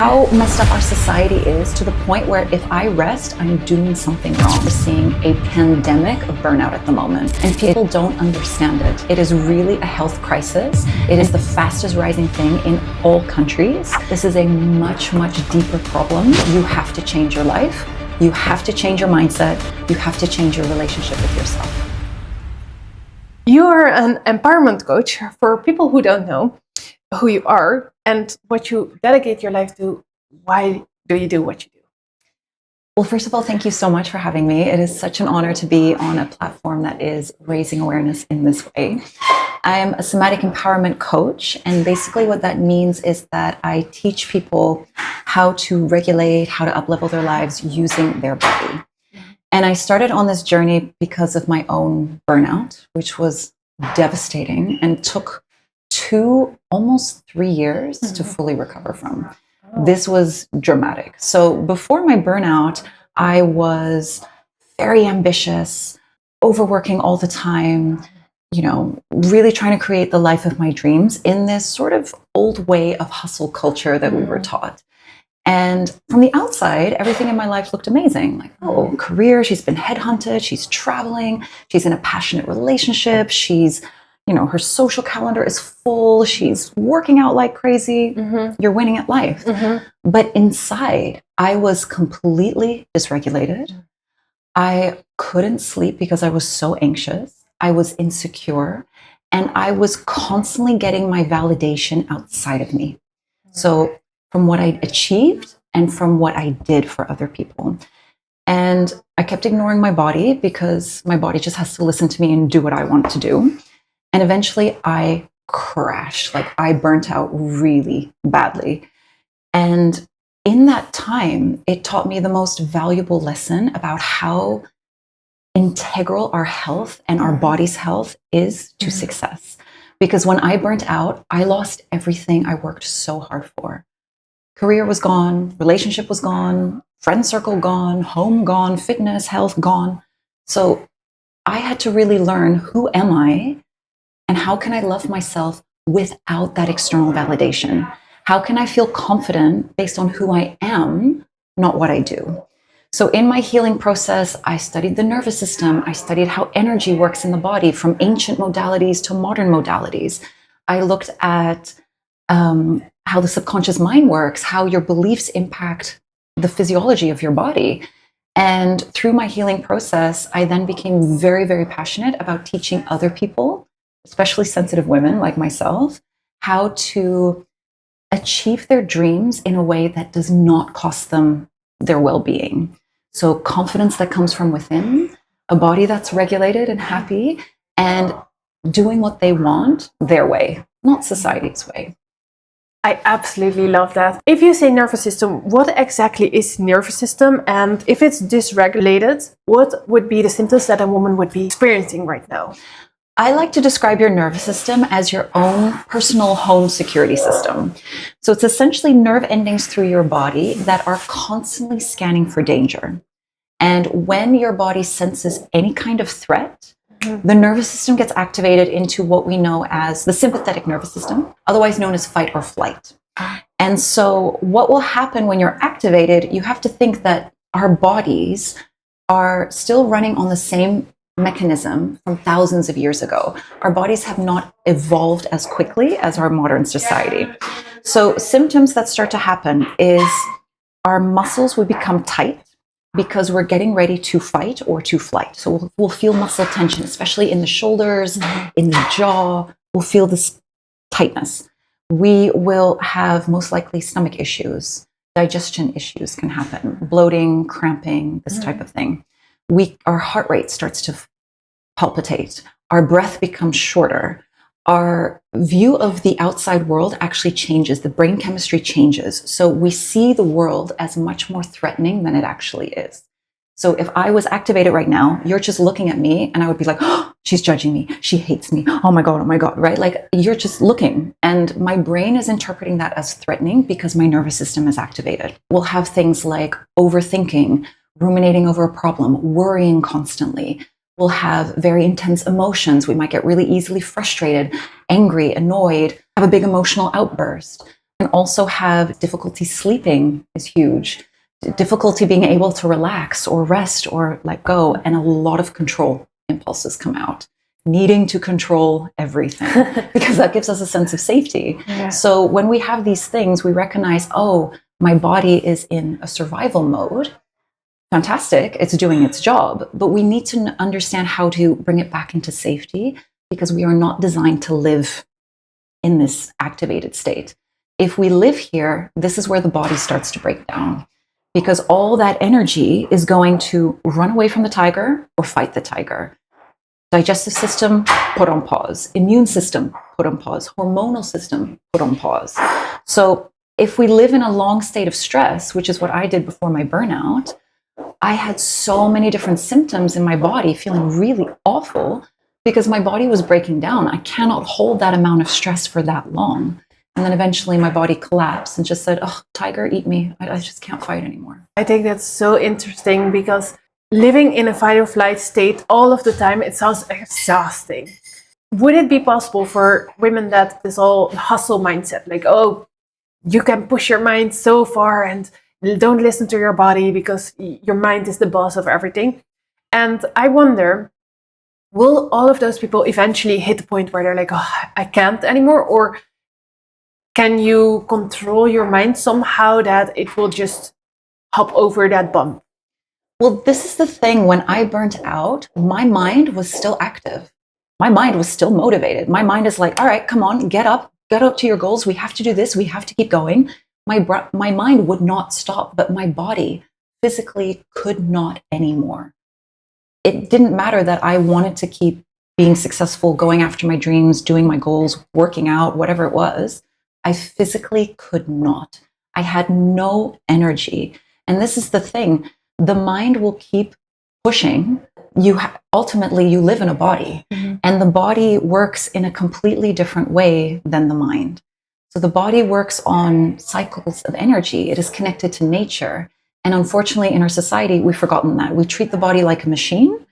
how messed up our society is to the point where if I rest, I'm doing something wrong. We're seeing a pandemic of burnout at the moment, and people don't understand it. It is really a health crisis. It is the fastest rising thing in all countries. This is a much, much deeper problem. You have to change your life. You have to change your mindset. You have to change your relationship with yourself. You are an empowerment coach. For people who don't know who you are and what you dedicate your life to, why do you do what you do? Well, first of all, thank you so much for having me. It is such an honor to be on a platform that is raising awareness in this way. I'm a somatic empowerment coach, and basically what that means is that I teach people how to regulate, how to uplevel their lives using their body. And I started on this journey because of my own burnout, which was devastating and took almost 3 years to fully recover from. This was dramatic. So before my burnout, I was very ambitious, overworking all the time, really trying to create the life of my dreams in this sort of old way of hustle culture that we were taught. And from the outside, everything in my life looked amazing. Like, oh, career, she's been headhunted, she's traveling, she's in a passionate relationship, she's, her social calendar is full, she's working out like crazy. You're winning at life. But inside, I was completely dysregulated. I couldn't sleep because I was so anxious. I was insecure, and I was constantly getting my validation outside of me. So from what I achieved and from what I did for other people. And I kept ignoring my body because my body just has to listen to me and do what I want to do. And eventually I crashed, like I burnt out really badly. And in that time, it taught me the most valuable lesson about how integral our health and our body's health is to success. Because when I burnt out, I lost everything I worked so hard for. Career was gone, relationship was gone, friend circle gone, home gone, fitness, health gone. So I had to really learn, who am I and how can I love myself without that external validation? How can I feel confident based on who I am, not what I do? So in my healing process, I studied the nervous system. I studied how energy works in the body, from ancient modalities to modern modalities. I looked at how the subconscious mind works, how your beliefs impact the physiology of your body. And through my healing process, I then became very, very passionate about teaching other people, especially sensitive women like myself, how to achieve their dreams in a way that does not cost them their well-being. So confidence that comes from within, a body that's regulated and happy, and doing what they want their way, not society's way. I absolutely love that. If you say nervous system, what exactly is nervous system? And if it's dysregulated, what would be the symptoms that a woman would be experiencing right now? I like to describe your nervous system as your own personal home security system. So it's essentially nerve endings through your body that are constantly scanning for danger. And when your body senses any kind of threat, the nervous system gets activated into what we know as the sympathetic nervous system, otherwise known as fight or flight. And so what will happen when you're activated, you have to think that our bodies are still running on the same mechanism from thousands of years ago. Our bodies have not evolved as quickly as our modern society. So symptoms that start to happen is our muscles will become tight because we're getting ready to fight or to flight. So we'll feel muscle tension, especially in the shoulders, in the jaw. We'll feel this tightness. We will have most likely stomach issues. Digestion issues can happen. Bloating, cramping, this type of thing. Our heart rate starts to palpitate. Our breath becomes shorter. Our view of the outside world actually changes. The brain chemistry changes. So we see the world as much more threatening than it actually is. So if I was activated right now, you're just looking at me and I would be like, oh, she's judging me. She hates me. Oh my God, right? Like you're just looking. And my brain is interpreting that as threatening because my nervous system is activated. We'll have things like overthinking, ruminating over a problem, worrying constantly. We'll have very intense emotions. We might get really easily frustrated, angry, annoyed, have a big emotional outburst. Can also have difficulty sleeping is huge. Difficulty being able to relax or rest or let go, and a lot of control impulses come out. Needing to control everything because that gives us a sense of safety. Yeah. So when we have these things, we recognize, oh, my body is in a survival mode. Fantastic, it's doing its job, but we need to understand how to bring it back into safety because we are not designed to live in this activated state. If we live here, this is where the body starts to break down because all that energy is going to run away from the tiger or fight the tiger. Digestive system, put on pause. Immune system, put on pause. Hormonal system, put on pause. So if we live in a long state of stress, which is what I did before my burnout, I had so many different symptoms in my body, feeling really awful because my body was breaking down. I cannot hold that amount of stress for that long. And then eventually my body collapsed and just said, oh, tiger, eat me. I just can't fight anymore. I think that's so interesting because living in a fight or flight state all of the time, it sounds exhausting. Would it be possible for women that this whole hustle mindset, like, oh, you can push your mind so far and don't listen to your body because your mind is the boss of everything? And I wonder, will all of those people eventually hit the point where they're like, oh, I can't anymore? Or can you control your mind somehow that it will just hop over that bump? Well, this is the thing. When I burnt out, my mind was still active. My mind was still motivated. My mind is like, all right, come on, get up to your goals. We have to do this. We have to keep going. My mind would not stop, but my body physically could not anymore. It didn't matter that I wanted to keep being successful, going after my dreams, doing my goals, working out, whatever it was. I physically could not. I had no energy. And this is the thing. The mind will keep pushing. Ultimately, you live in a body, and the body works in a completely different way than the mind. So the body works on cycles of energy. It is connected to nature. And unfortunately, in our society, we've forgotten that. We treat the body like a machine.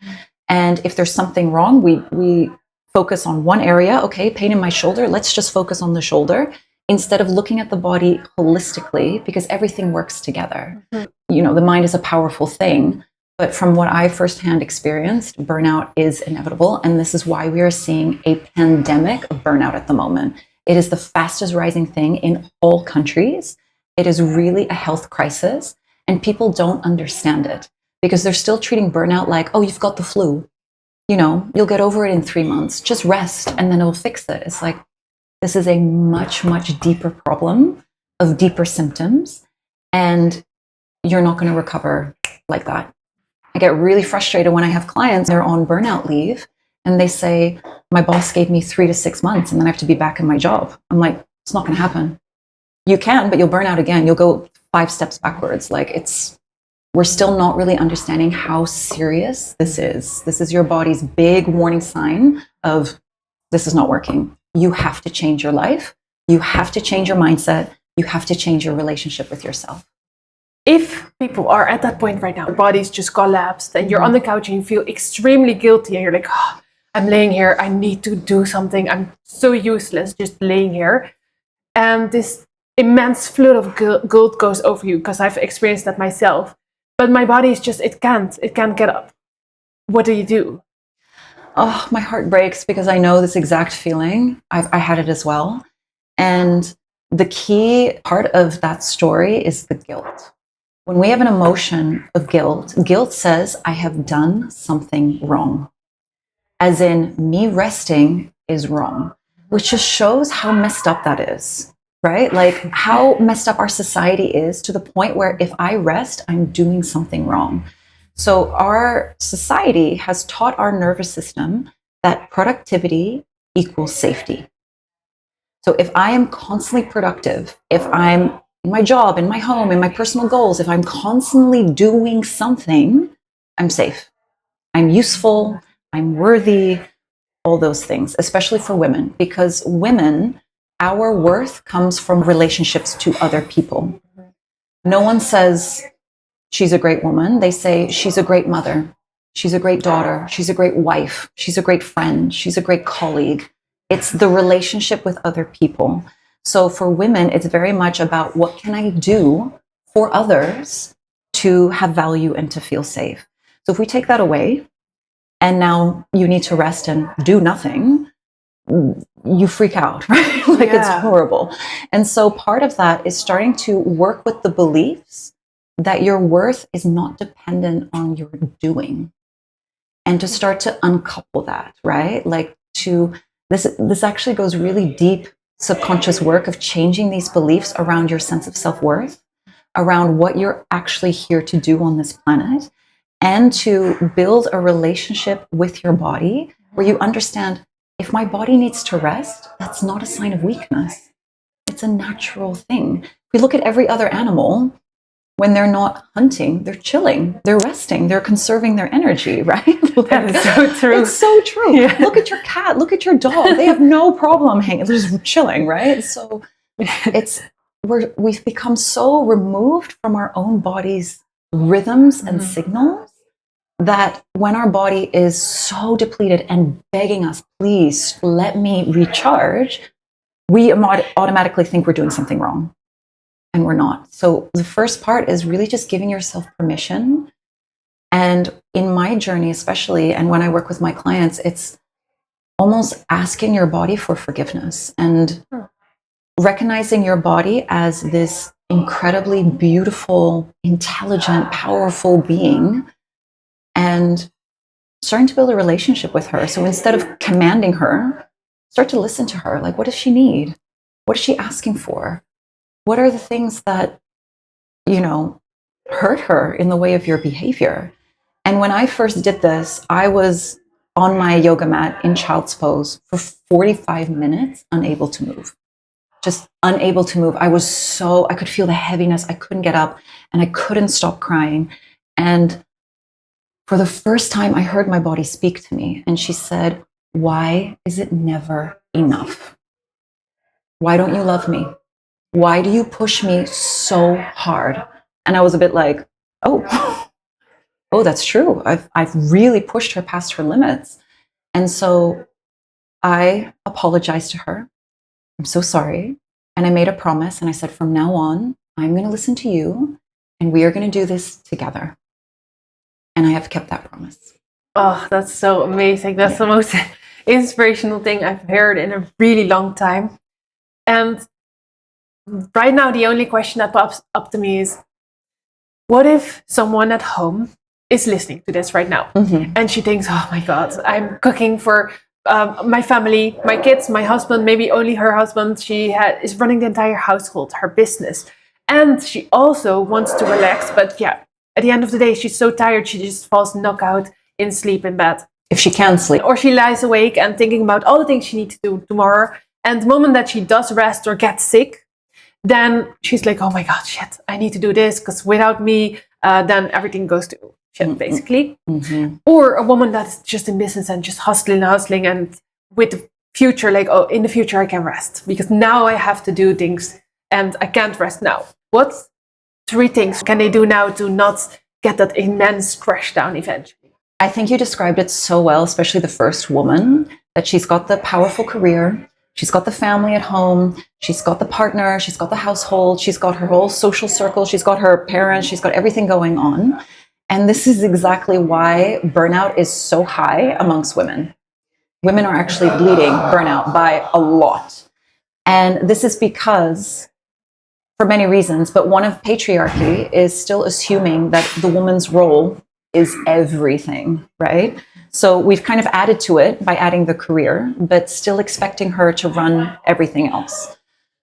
And if there's something wrong, we focus on one area. Okay, pain in my shoulder. Let's just focus on the shoulder instead of looking at the body holistically, because everything works together. You know, the mind is a powerful thing. But from what I firsthand experienced, burnout is inevitable. And this is why we are seeing a pandemic of burnout at the moment. It is the fastest rising thing in all countries. It is really a health crisis. And people don't understand it because they're still treating burnout like, oh, you've got the flu. You know, you'll get over it in 3 months. Just rest and then it'll fix it. It's like, this is a much, much deeper problem of deeper symptoms. And you're not going to recover like that. I get really frustrated when I have clients, they're on burnout leave, and they say, my boss gave me 3 to 6 months and then I have to be back in my job. I'm like, it's not going to happen. You can, but you'll burn out again. You'll go 5 steps backwards. We're still not really understanding how serious this is. This is your body's big warning sign of this is not working. You have to change your life. You have to change your mindset. You have to change your relationship with yourself. If people are at that point right now, their body's just collapsed and you're on the couch and you feel extremely guilty and you're like, oh, I'm laying here, I need to do something. I'm so useless just laying here. And this immense flood of guilt goes over you because I've experienced that myself. But my body is just, it can't get up. What do you do? Oh, my heart breaks because I know this exact feeling. I had it as well. And the key part of that story is the guilt. When we have an emotion of guilt, guilt says, I have done something wrong. As in, me resting is wrong, which just shows how messed up that is, right? Like how messed up our society is to the point where if I rest, I'm doing something wrong. So our society has taught our nervous system that productivity equals safety. So if I am constantly productive, if I'm in my job, in my home, in my personal goals, if I'm constantly doing something, I'm safe. I'm useful, I'm worthy, all those things, especially for women, because women, our worth comes from relationships to other people. No one says she's a great woman. They say she's a great mother. She's a great daughter. She's a great wife. She's a great friend. She's a great colleague. It's the relationship with other people. So for women, it's very much about what can I do for others to have value and to feel safe. So if we take that away, and now you need to rest and do nothing, you freak out, right? Like it's horrible. And so part of that is starting to work with the beliefs that your worth is not dependent on your doing, and to start to uncouple that, right? Like this actually goes really deep subconscious work of changing these beliefs around your sense of self-worth, around what you're actually here to do on this planet, and to build a relationship with your body where you understand, if my body needs to rest, that's not a sign of weakness. It's a natural thing. If we look at every other animal, when they're not hunting, they're chilling, they're resting, they're conserving their energy, right? That is so true. It's so true. Yeah. Look at your cat, look at your dog. They have no problem hanging, they're just chilling, right? So we've become so removed from our own body's rhythms and signals that when our body is so depleted and begging us, please let me recharge, we automatically think we're doing something wrong. And we're not. So the first part is really just giving yourself permission. And in my journey, especially, and when I work with my clients, it's almost asking your body for forgiveness and recognizing your body as this incredibly beautiful, intelligent, powerful being, and starting to build a relationship with her. So instead of commanding her, start to listen to her. Like, what does she need? What is she asking for? What are the things that, hurt her in the way of your behavior? And when I first did this, I was on my yoga mat in child's pose for 45 minutes, unable to move. Just unable to move. I could feel the heaviness. I couldn't get up and I couldn't stop crying. And for the first time, I heard my body speak to me. And she said, "Why is it never enough? Why don't you love me? Why do you push me so hard?" And I was a bit like, oh, that's true. I've really pushed her past her limits. And so I apologized to her. I'm so sorry. And I made a promise. And I said, from now on, I'm going to listen to you and we are going to do this together. And I have kept that promise. Oh, that's so amazing. That's the most inspirational thing I've heard in a really long time. And right now, the only question that pops up to me is, what if someone at home is listening to this right now and she thinks, oh my God, I'm cooking for my family, my kids, my husband, maybe only her husband. She is running the entire household, her business. And she also wants to relax. But at the end of the day, she's so tired, she just falls knockout in sleep in bed. If she can sleep. Or she lies awake and thinking about all the things she needs to do tomorrow. And the moment that she does rest or gets sick, then she's like, oh my God, shit, I need to do this because without me, then everything goes to shit, basically. Or a woman that's just in business and just hustling and with the future, like, oh, in the future I can rest because now I have to do things and I can't rest now. What 3 things can they do now to not get that immense crash down eventually? I think you described it so well, especially the first woman, that she's got the powerful career. She's got the family at home, she's got the partner, she's got the household, she's got her whole social circle, she's got her parents, she's got everything going on. And this is exactly why burnout is so high amongst women. Women are actually bleeding burnout by a lot. And this is because, for many reasons, but one of patriarchy is still assuming that the woman's role is everything, right? So we've kind of added to it by adding the career, but still expecting her to run everything else.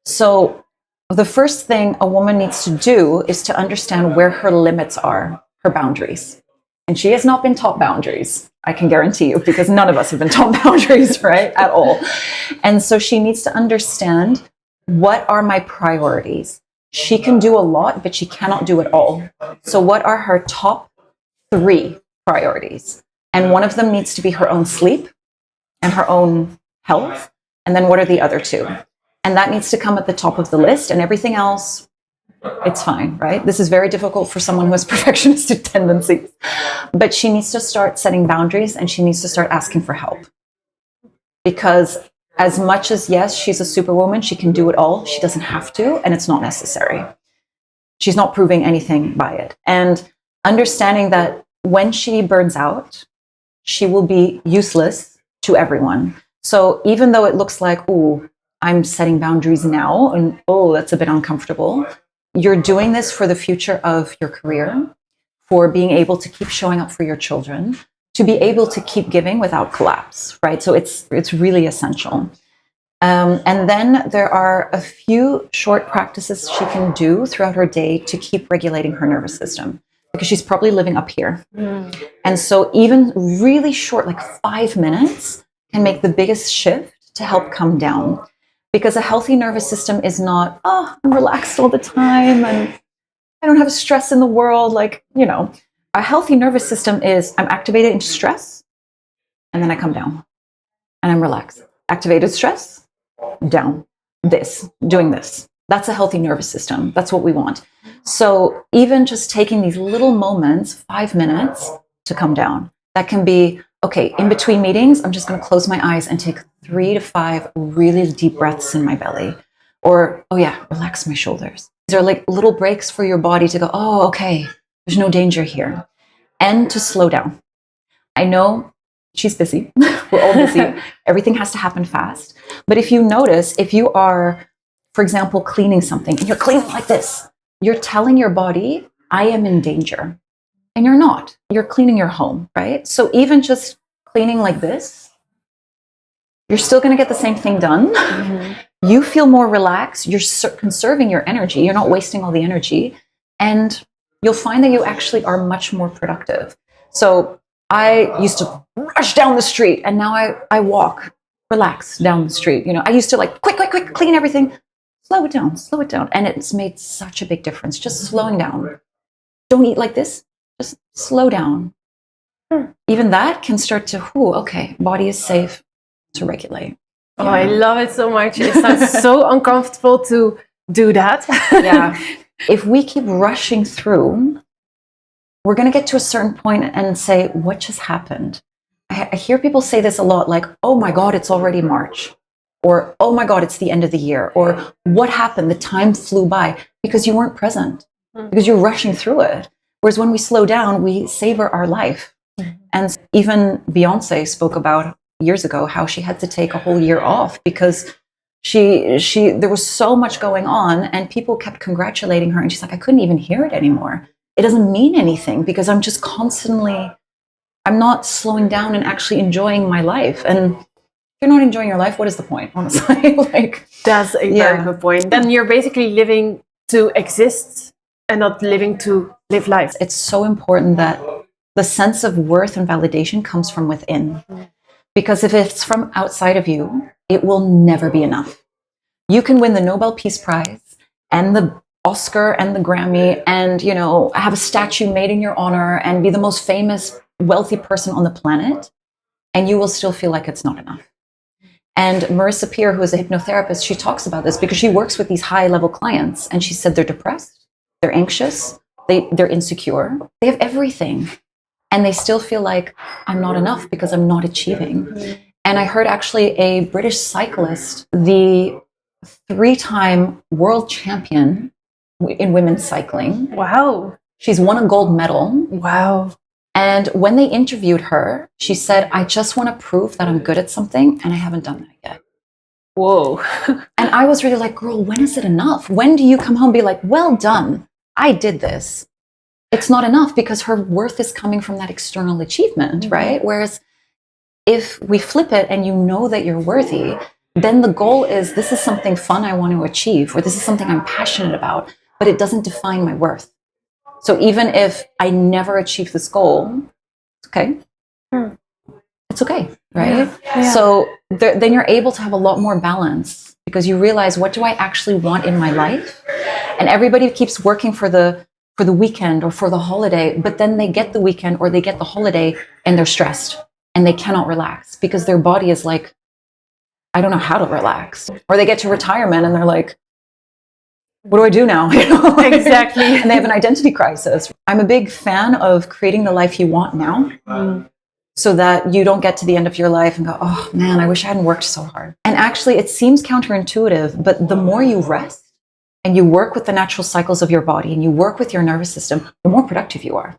So the first thing a woman needs to do is to understand where her limits are, her boundaries. And she has not been taught boundaries, I can guarantee you, because none of us have been taught boundaries, right, at all. And so she needs to understand, what are my priorities? She can do a lot, but she cannot do it all. So what are her top 3 priorities? And one of them needs to be her own sleep and her own health. And then what are the other 2? And that needs to come at the top of the list, and everything else, it's fine, right? This is very difficult for someone who has perfectionistic tendencies. But she needs to start setting boundaries and she needs to start asking for help. Because As much as, yes, she's a superwoman, she can do it all, she doesn't have to, and it's not necessary. She's not proving anything by it. And understanding that when she burns out, she will be useless to everyone. So even though it looks like, oh, I'm setting boundaries now, and oh, that's a bit uncomfortable, you're doing this for the future of your career, for being able to keep showing up for your children, to be able to keep giving without collapse, right? So it's really essential. And then there are a few short practices she can do throughout her day to keep regulating her nervous system, because she's probably living up here. And so even really short, like 5 minutes, can make the biggest shift to help come down. Because a healthy nervous system is not, oh, I'm relaxed all the time and I don't have stress in the world. Like, a healthy nervous system is, I'm activated into stress and then I come down and I'm relaxed. Activated stress, down, doing this. That's a healthy nervous system. That's what we want. So even just taking these little moments, 5 minutes to come down, that can be, okay, in between meetings, I'm just going to close my eyes and take 3 to 5 really deep breaths in my belly. Or, oh yeah, relax my shoulders. These are like little breaks for your body to go, oh, okay, there's no danger here. And to slow down. I know she's busy. We're all busy. Everything has to happen fast. But if you notice, if you are, for example, cleaning something and you're cleaning like this, you're telling your body, I am in danger. And you're not. You're cleaning your home, right? So even just cleaning like this, you're still going to get the same thing done. You feel more relaxed. You're conserving your energy. You're not wasting all the energy. And you'll find that you actually are much more productive. So I used to rush down the street, and now I walk, relax down the street. I used to like, quick, clean everything. Slow it down. And it's made such a big difference. Just slowing down. Don't eat like this. Just slow down. Even that can start to, okay, body is safe to regulate. Oh, I love it so much. It sounds so uncomfortable to do that. Yeah. If we keep rushing through, we're going to get to a certain point and say, what just happened? I hear people say this a lot, like, oh my God, it's already March. Or, oh my God, it's the end of the year. Or, what happened? The time flew by, because you weren't present, because you're rushing through it. Whereas when we slow down, we savor our life. And even Beyonce spoke about years ago how she had to take a whole year off because there was so much going on and people kept congratulating her. And she's like, I couldn't even hear it anymore. It doesn't mean anything because I'm just constantly, I'm not slowing down and actually enjoying my life. And if you're not enjoying your life, what is the point, honestly? That's a very good point. Then you're basically living to exist and not living to live life. It's so important that the sense of worth and validation comes from within. Because if it's from outside of you, it will never be enough. You can win the Nobel Peace Prize and the Oscar and the Grammy and, have a statue made in your honor and be the most famous, wealthy person on the planet, and you will still feel like it's not enough. And Marissa Peer, who is a hypnotherapist, she talks about this because she works with these high-level clients, and she said they're depressed, they're anxious, they're insecure, they have everything. And they still feel like, I'm not enough because I'm not achieving. And I heard actually a British cyclist, the 3-time world champion in women's cycling. Wow. She's won a gold medal. Wow. And when they interviewed her, she said, I just want to prove that I'm good at something, and I haven't done that yet. Whoa. And I was really like, girl, when is it enough? When do you come home and be like, well done, I did this? It's not enough because her worth is coming from that external achievement, right? Whereas if we flip it and you know that you're worthy, then the goal is, this is something fun I want to achieve, or this is something I'm passionate about, but it doesn't define my worth. So even if I never achieve this goal, it's okay. It's okay, right? Yeah. So then you're able to have a lot more balance because you realize, what do I actually want in my life? And everybody keeps working for the weekend or for the holiday, but then they get the weekend or they get the holiday and they're stressed and they cannot relax because their body is like, I don't know how to relax. Or they get to retirement and they're like, what do I do now? Exactly. And they have an identity crisis. I'm a big fan of creating the life you want now. so that you don't get to the end of your life and go, oh man, I wish I hadn't worked so hard. And actually, it seems counterintuitive, but the more you rest and you work with the natural cycles of your body and you work with your nervous system, the more productive you are.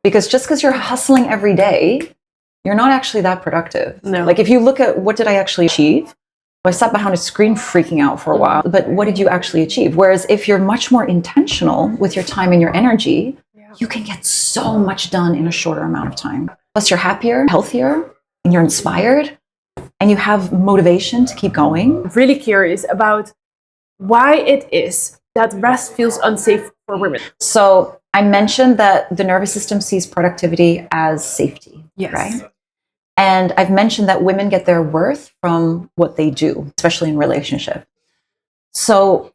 Because just because you're hustling every day, you're not actually that productive. No. Like if you look at what did I actually achieve? Well, I sat behind a screen freaking out for a while, but what did you actually achieve? Whereas if you're much more intentional with your time and your energy, you can get so much done in a shorter amount of time. Plus you're happier, healthier, and you're inspired, and you have motivation to keep going. I'm really curious about why it is that rest feels unsafe for women. So I mentioned that the nervous system sees productivity as safety, Yes. right? And I've mentioned that women get their worth from what they do, especially in relationship. So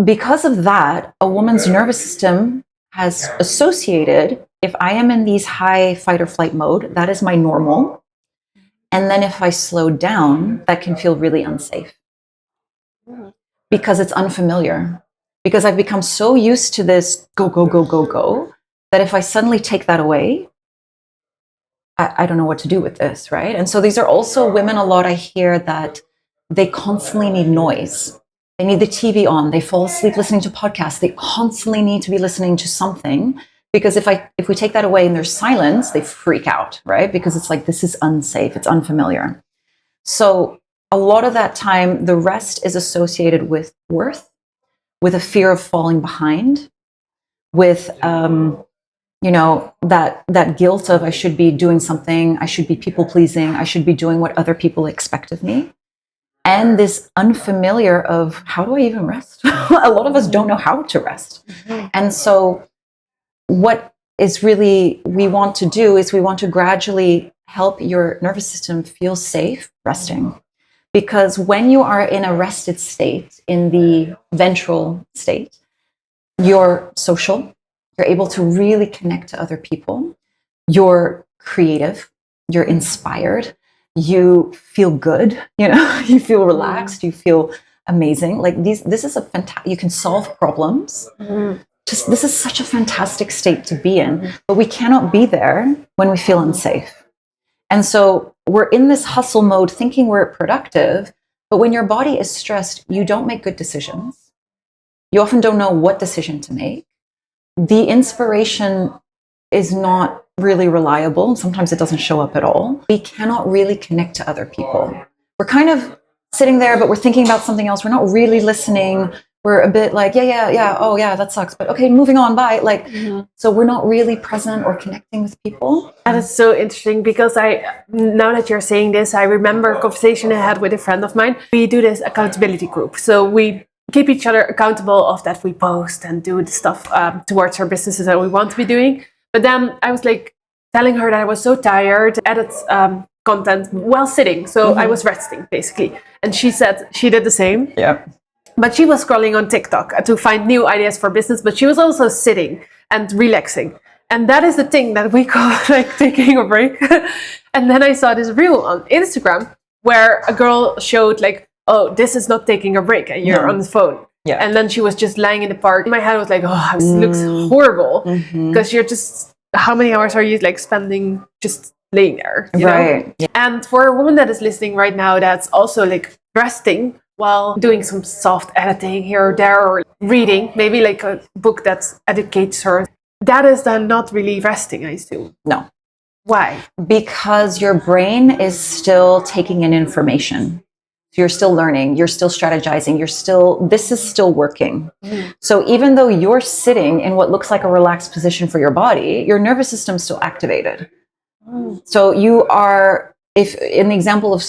because of that, a woman's nervous system has associated, if I am in these high fight or flight mode, that is my normal. And then if I slow down, that can feel really unsafe because it's unfamiliar. Because I've become so used to this go, go, go, go, go, that if I suddenly take that away, I don't know what to do with this, right? And so these are also women, a lot I hear that they constantly need noise. They need the TV on. They fall asleep listening to podcasts. They constantly need to be listening to something, because if we take that away and there's silence, they freak out, right? Because it's like, this is unsafe. It's unfamiliar. So a lot of that time, the rest is associated with worth, with a fear of falling behind, with that guilt of I should be doing something, I should be people pleasing, I should be doing what other people expect of me. And this unfamiliar of how do I even rest? A lot of us don't know how to rest. And so what is really we want to do is we want to gradually help your nervous system feel safe resting. Because when you are in a rested state, in the ventral state, you're social, you're able to really connect to other people, you're creative, you're inspired, you feel good, you feel relaxed, you feel amazing. Like this is a fantastic, you can solve problems. This is such a fantastic state to be in, but we cannot be there when we feel unsafe. And so we're in this hustle mode thinking we're productive, but when your body is stressed, you don't make good decisions. You often don't know what decision to make. The inspiration is not really reliable. Sometimes it doesn't show up at all. We cannot really connect to other people. We're kind of sitting there, but we're thinking about something else. We're not really listening. We're a bit like, yeah, oh yeah, that sucks. But okay, moving on, bye. So we're not really present or connecting with people. That is so interesting because now that you're saying this, I remember a conversation I had with a friend of mine. We do this accountability group. So we keep each other accountable of that we post and do the stuff towards our businesses that we want to be doing. But then I was like telling her that I was so tired to edit content while sitting. So I was resting basically. And she said she did the same. Yeah. But she was scrolling on TikTok to find new ideas for business, but she was also sitting and relaxing. And that is the thing that we call like taking a break. And then I saw this reel on Instagram where a girl showed like, oh, this is not taking a break and you're on the phone. Yeah. And then she was just lying in the park. My head was like, oh, this looks horrible. Because you're just, how many hours are you like spending just laying there? You know? Yeah. And for a woman that is listening right now, that's also like resting while doing some soft editing here or there, or reading, maybe like a book that educates her. That is then not really resting, I assume. No. Why? Because your brain is still taking in information. You're still learning, you're still strategizing, this is still working. So even though you're sitting in what looks like a relaxed position for your body, your nervous system's still activated. So you are, if in the example of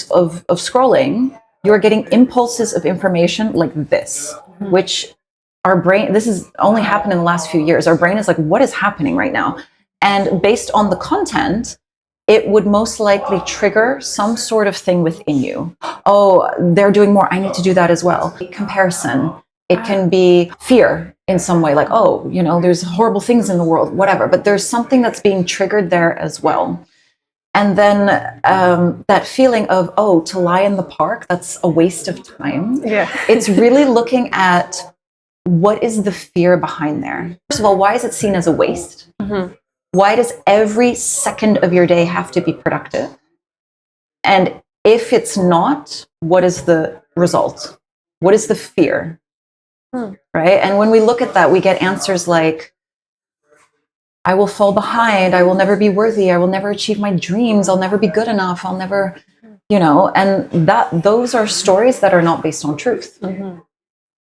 scrolling, you are getting impulses of information like this, which our brain, this has only happened in the last few years. Our brain is like, what is happening right now? And based on the content, it would most likely trigger some sort of thing within you. Oh, they're doing more, I need to do that as well. Comparison. It can be fear in some way, like, oh, there's horrible things in the world, whatever. But there's something that's being triggered there as well. And then that feeling of, oh, to lie in the park, that's a waste of time. Yeah. It's really looking at what is the fear behind there. First of all, why is it seen as a waste? Why does every second of your day have to be productive? And if it's not, what is the result? What is the fear? Right? And when we look at that, we get answers like, I will fall behind. I will never be worthy. I will never achieve my dreams. I'll never be good enough. I'll never, and those are stories that are not based on truth.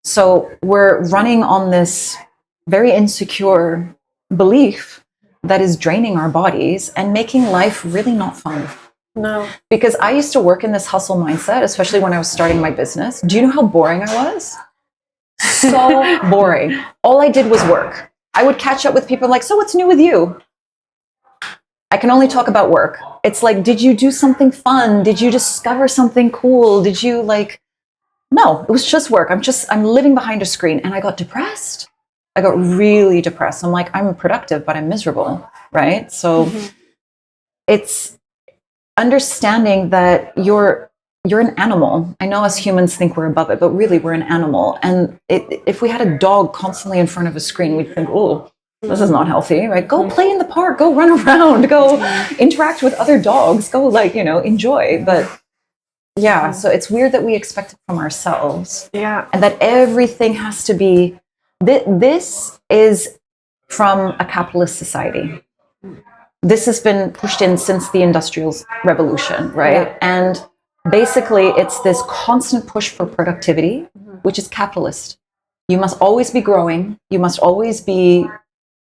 So we're running on this very insecure belief that is draining our bodies and making life really not fun. No. Because I used to work in this hustle mindset, especially when I was starting my business. Do you know how boring I was? So boring. All I did was work. I would catch up with people like, so what's new with you? I can only talk about work. It's like, did you do something fun? Did you discover something cool? Did you no, it was just work. I'm living behind a screen, and I got depressed. I got really depressed. I'm like, I'm productive, but I'm miserable, right? So it's understanding that you're an animal. I know us humans think we're above it, but really we're an animal. And if we had a dog constantly in front of a screen, we'd think, oh, this is not healthy, right? Go play in the park, go run around, go interact with other dogs, go enjoy. But yeah, so it's weird that we expect it from ourselves. Yeah. And that everything has to be, this is from a capitalist society. This has been pushed in since the Industrial Revolution, right? Yeah. And basically, it's this constant push for productivity, which is capitalist. You must always be growing. You must always be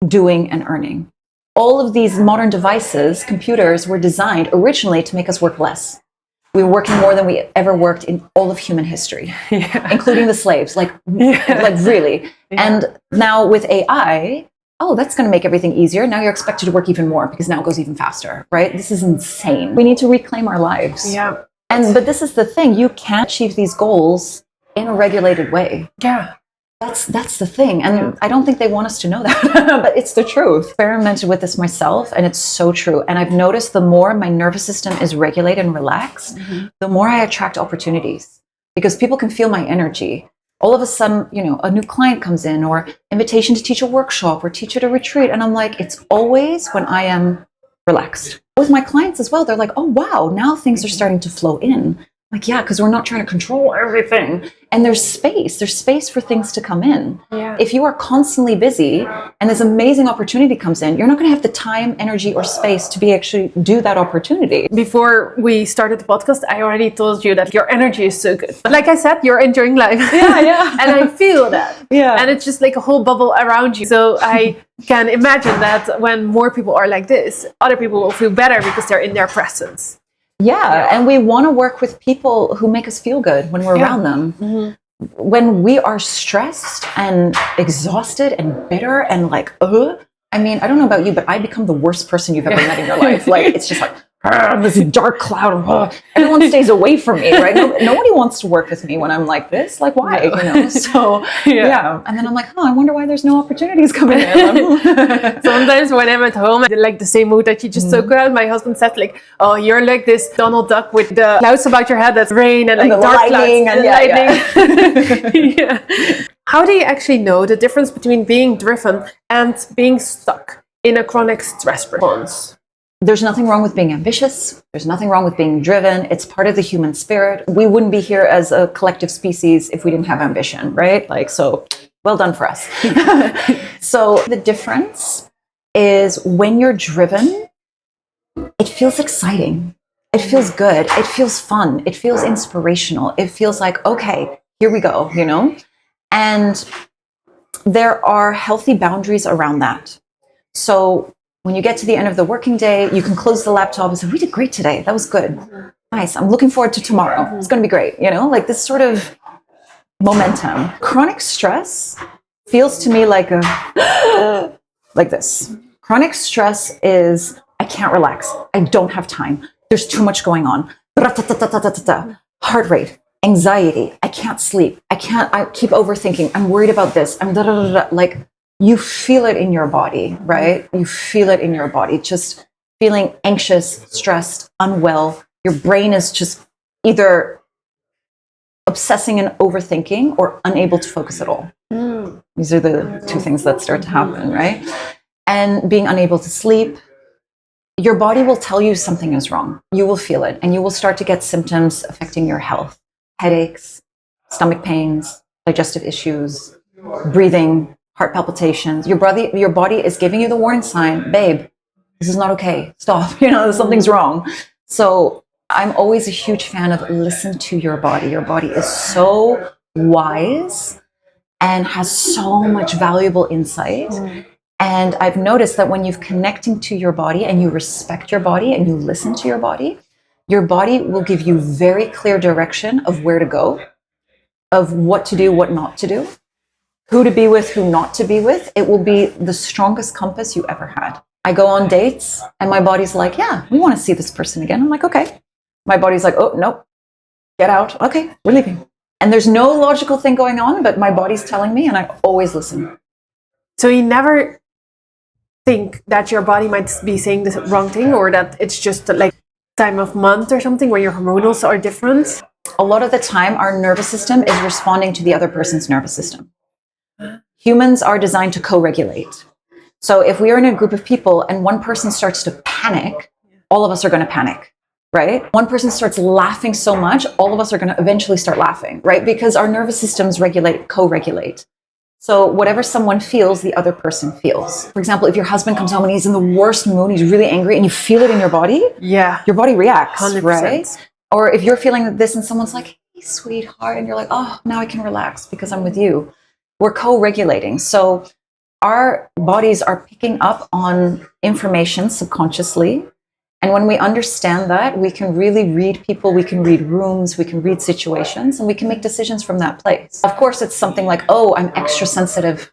doing and earning. All of these modern devices, computers, were designed originally to make us work less. We were working more than we ever worked in all of human history, including the slaves, like really. Yeah. And now with AI, oh, that's going to make everything easier. Now you're expected to work even more because now it goes even faster, right? This is insane. We need to reclaim our lives. Yeah. But this is the thing. You can't achieve these goals in a regulated way. Yeah. That's the thing. And I don't think they want us to know that, but it's the truth. I experimented with this myself, and it's so true. And I've noticed the more my nervous system is regulated and relaxed, the more I attract opportunities, because people can feel my energy. All of a sudden, a new client comes in, or invitation to teach a workshop or teach at a retreat. And I'm like, it's always when I am relaxed. With my clients as well, they're like, oh, wow, now things are starting to flow in. Like, yeah, because we're not trying to control everything. And there's space for things to come in. Yeah. If you are constantly busy and this amazing opportunity comes in, you're not going to have the time, energy, or space to be actually do that opportunity. Before we started the podcast, I already told you that your energy is so good. Like I said, you're enjoying life. Yeah. And I feel that. Yeah. And it's just like a whole bubble around you. So I can imagine that when more people are like this, other people will feel better because they're in their presence. Yeah, and we want to work with people who make us feel good when we're around them. When we are stressed and exhausted and bitter and I don't know about you, but I become the worst person you've ever met in your life. Like, it's just like, this dark cloud. Everyone stays away from me, right? Nobody wants to work with me when I'm like this. Like, why? No. So, yeah. And then I'm like, I wonder why there's no opportunities coming in. Sometimes when I'm at home, I like the same mood that you just spoke about. My husband said, oh, you're like this Donald Duck with the clouds about your head that's rain and like dark lightning clouds. And lightning. Yeah. How do you actually know the difference between being driven and being stuck in a chronic stress response? There's nothing wrong with being ambitious. There's nothing wrong with being driven. It's part of the human spirit. We wouldn't be here as a collective species if we didn't have ambition, right? So well done for us. So the difference is when you're driven, it feels exciting. It feels good. It feels fun. It feels inspirational. It feels like, okay, here we go, And there are healthy boundaries around that. So when you get to the end of the working day, you can close the laptop and say, we did great today. That was good. Nice. I'm looking forward to tomorrow. It's going to be great. Like this sort of momentum. Chronic stress feels to me like like this. Chronic stress is, I can't relax. I don't have time. There's too much going on. Heart rate, anxiety. I can't sleep. I keep overthinking. I'm worried about this. I'm like, you feel it in your body, right? You feel it in your body, just feeling anxious, stressed, unwell. Your brain is just either obsessing and overthinking or unable to focus at all. These are the two things that start to happen, right? and being unable to sleep, your body will tell you something is wrong. You will feel it, and you will start to get symptoms affecting your health: headaches, stomach pains, digestive issues, breathing, heart palpitations. Your body is giving you the warning sign, babe, this is not okay. Stop. Something's wrong. So I'm always a huge fan of listen to your body. Your body is so wise and has so much valuable insight. And I've noticed that when you're connecting to your body and you respect your body and you listen to your body will give you very clear direction of where to go, of what to do, what not to do, who to be with, who not to be with. It will be the strongest compass you ever had. I go on dates and my body's like, yeah, we want to see this person again. I'm like, okay. My body's like, oh, nope, get out. Okay, we're leaving. And there's no logical thing going on, but my body's telling me, and I always listen. So you never think that your body might be saying the wrong thing, or that it's just like time of month or something where your hormonals are different? A lot of the time, our nervous system is responding to the other person's nervous system. Humans are designed to co-regulate. So if we are in a group of people and one person starts to panic, all of us are going to panic, right? One person starts laughing so much, all of us are going to eventually start laughing, right? Because our nervous systems co-regulate. So whatever someone feels, the other person feels. For example, if your husband comes home and he's in the worst mood, he's really angry, and you feel it in your body, your body reacts, 100%. Right? Or if you're feeling this and someone's like, hey, sweetheart, and you're like, oh, now I can relax because I'm with you. We're co-regulating. So our bodies are picking up on information subconsciously. And when we understand that, we can really read people, we can read rooms, we can read situations, and we can make decisions from that place. Of course, it's something like, oh, I'm extra sensitive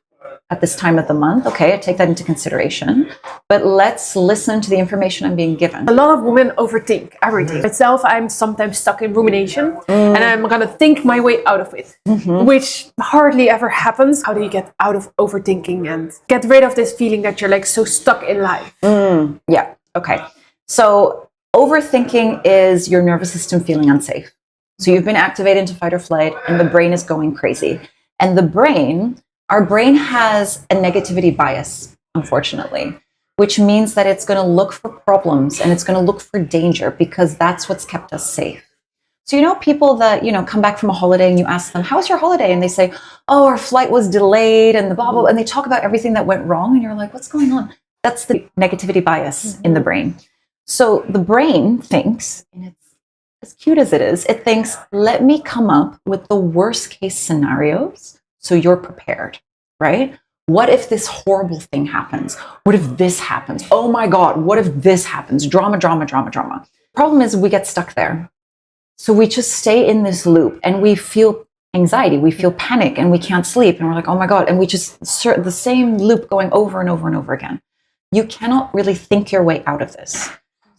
at this time of the month. Okay, I take that into consideration. But let's listen to the information I'm being given. A lot of women overthink everything. Myself, I'm sometimes stuck in rumination, and I'm going to think my way out of it, which hardly ever happens. How do you get out of overthinking and get rid of this feeling that you're like so stuck in life? Yeah, okay. So overthinking is your nervous system feeling unsafe. So you've been activated into fight or flight, and the brain is going crazy. And our brain has a negativity bias, unfortunately, which means that it's going to look for problems and it's going to look for danger because that's what's kept us safe. So, people that, come back from a holiday and you ask them, how was your holiday? And they say, oh, our flight was delayed and the blah, blah, blah. And they talk about everything that went wrong. And you're like, what's going on? That's the negativity bias in the brain. So the brain thinks, and it's as cute as it is, it thinks, let me come up with the worst case scenarios so you're prepared, right? What if this horrible thing happens? What if this happens? Oh my God, what if this happens? Drama, drama, drama, drama. Problem is we get stuck there. So we just stay in this loop and we feel anxiety, we feel panic, and we can't sleep. And we're like, oh my God. And we just the same loop going over and over and over again. You cannot really think your way out of this.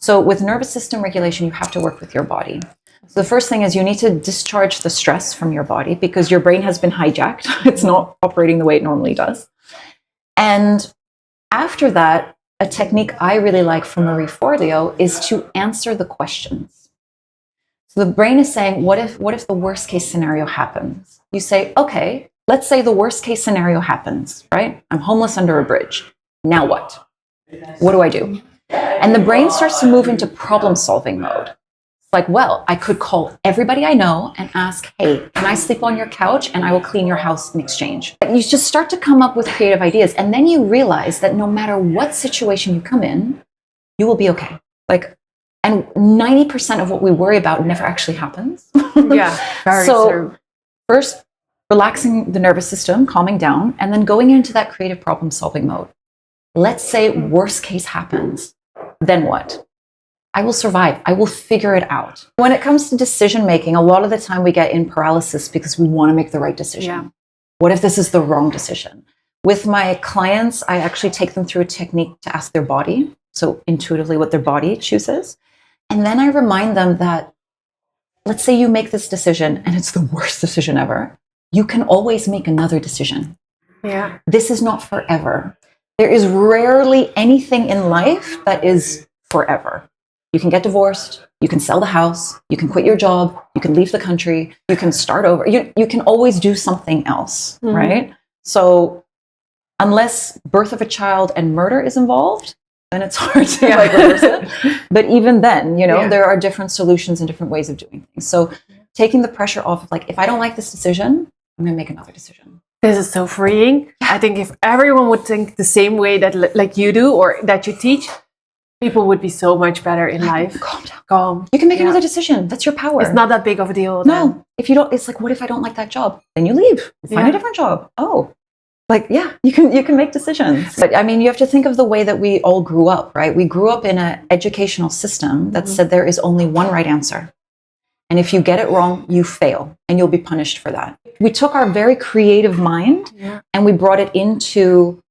So with nervous system regulation, you have to work with your body. So the first thing is you need to discharge the stress from your body because your brain has been hijacked. It's not operating the way it normally does. And after that, a technique I really like from Marie Forleo is to answer the questions. So the brain is saying, what if the worst case scenario happens? You say, okay, let's say the worst case scenario happens, right? I'm homeless under a bridge. Now what? What do I do? And the brain starts to move into problem-solving mode. It's like, well, I could call everybody I know and ask, hey, can I sleep on your couch and I will clean your house in exchange? And you just start to come up with creative ideas. And then you realize that no matter what situation you come in, you will be okay. And 90% of what we worry about never actually happens. Yeah, very true. First, relaxing the nervous system, calming down, and then going into that creative problem-solving mode. Let's say worst case happens. Then what? I will survive. I will figure it out. When it comes to decision making, a lot of the time we get in paralysis because we want to make the right decision. Yeah. What if this is the wrong decision? With my clients, I actually take them through a technique to ask their body, so intuitively what their body chooses. And then I remind them that, let's say you make this decision and it's the worst decision ever. You can always make another decision. Yeah. This is not forever. There is rarely anything in life that is forever. You can get divorced, you can sell the house, you can quit your job, you can leave the country, you can start over. You can always do something else, right? So Unless birth of a child and murder is involved, then it's hard to like reverse it. But even then, you know, there are different solutions and different ways of doing things. So taking the pressure off of like, if I don't like this decision, I'm going to make another decision. This is so freeing. I think if everyone would think the same way that like you do or that you teach, people would be so much better in life. Calm down. Calm. You can make another decision. That's your power. It's not that big of a deal. No. If you don't, it's like, what if I don't like that job? Then you leave. Find a different job. Oh. Like, yeah, you can make decisions. But I mean, you have to think of the way that we all grew up, right? We grew up in an educational system that said there is only one right answer. And if you get it wrong, you fail and you'll be punished for that. We took our very creative mind and we brought it into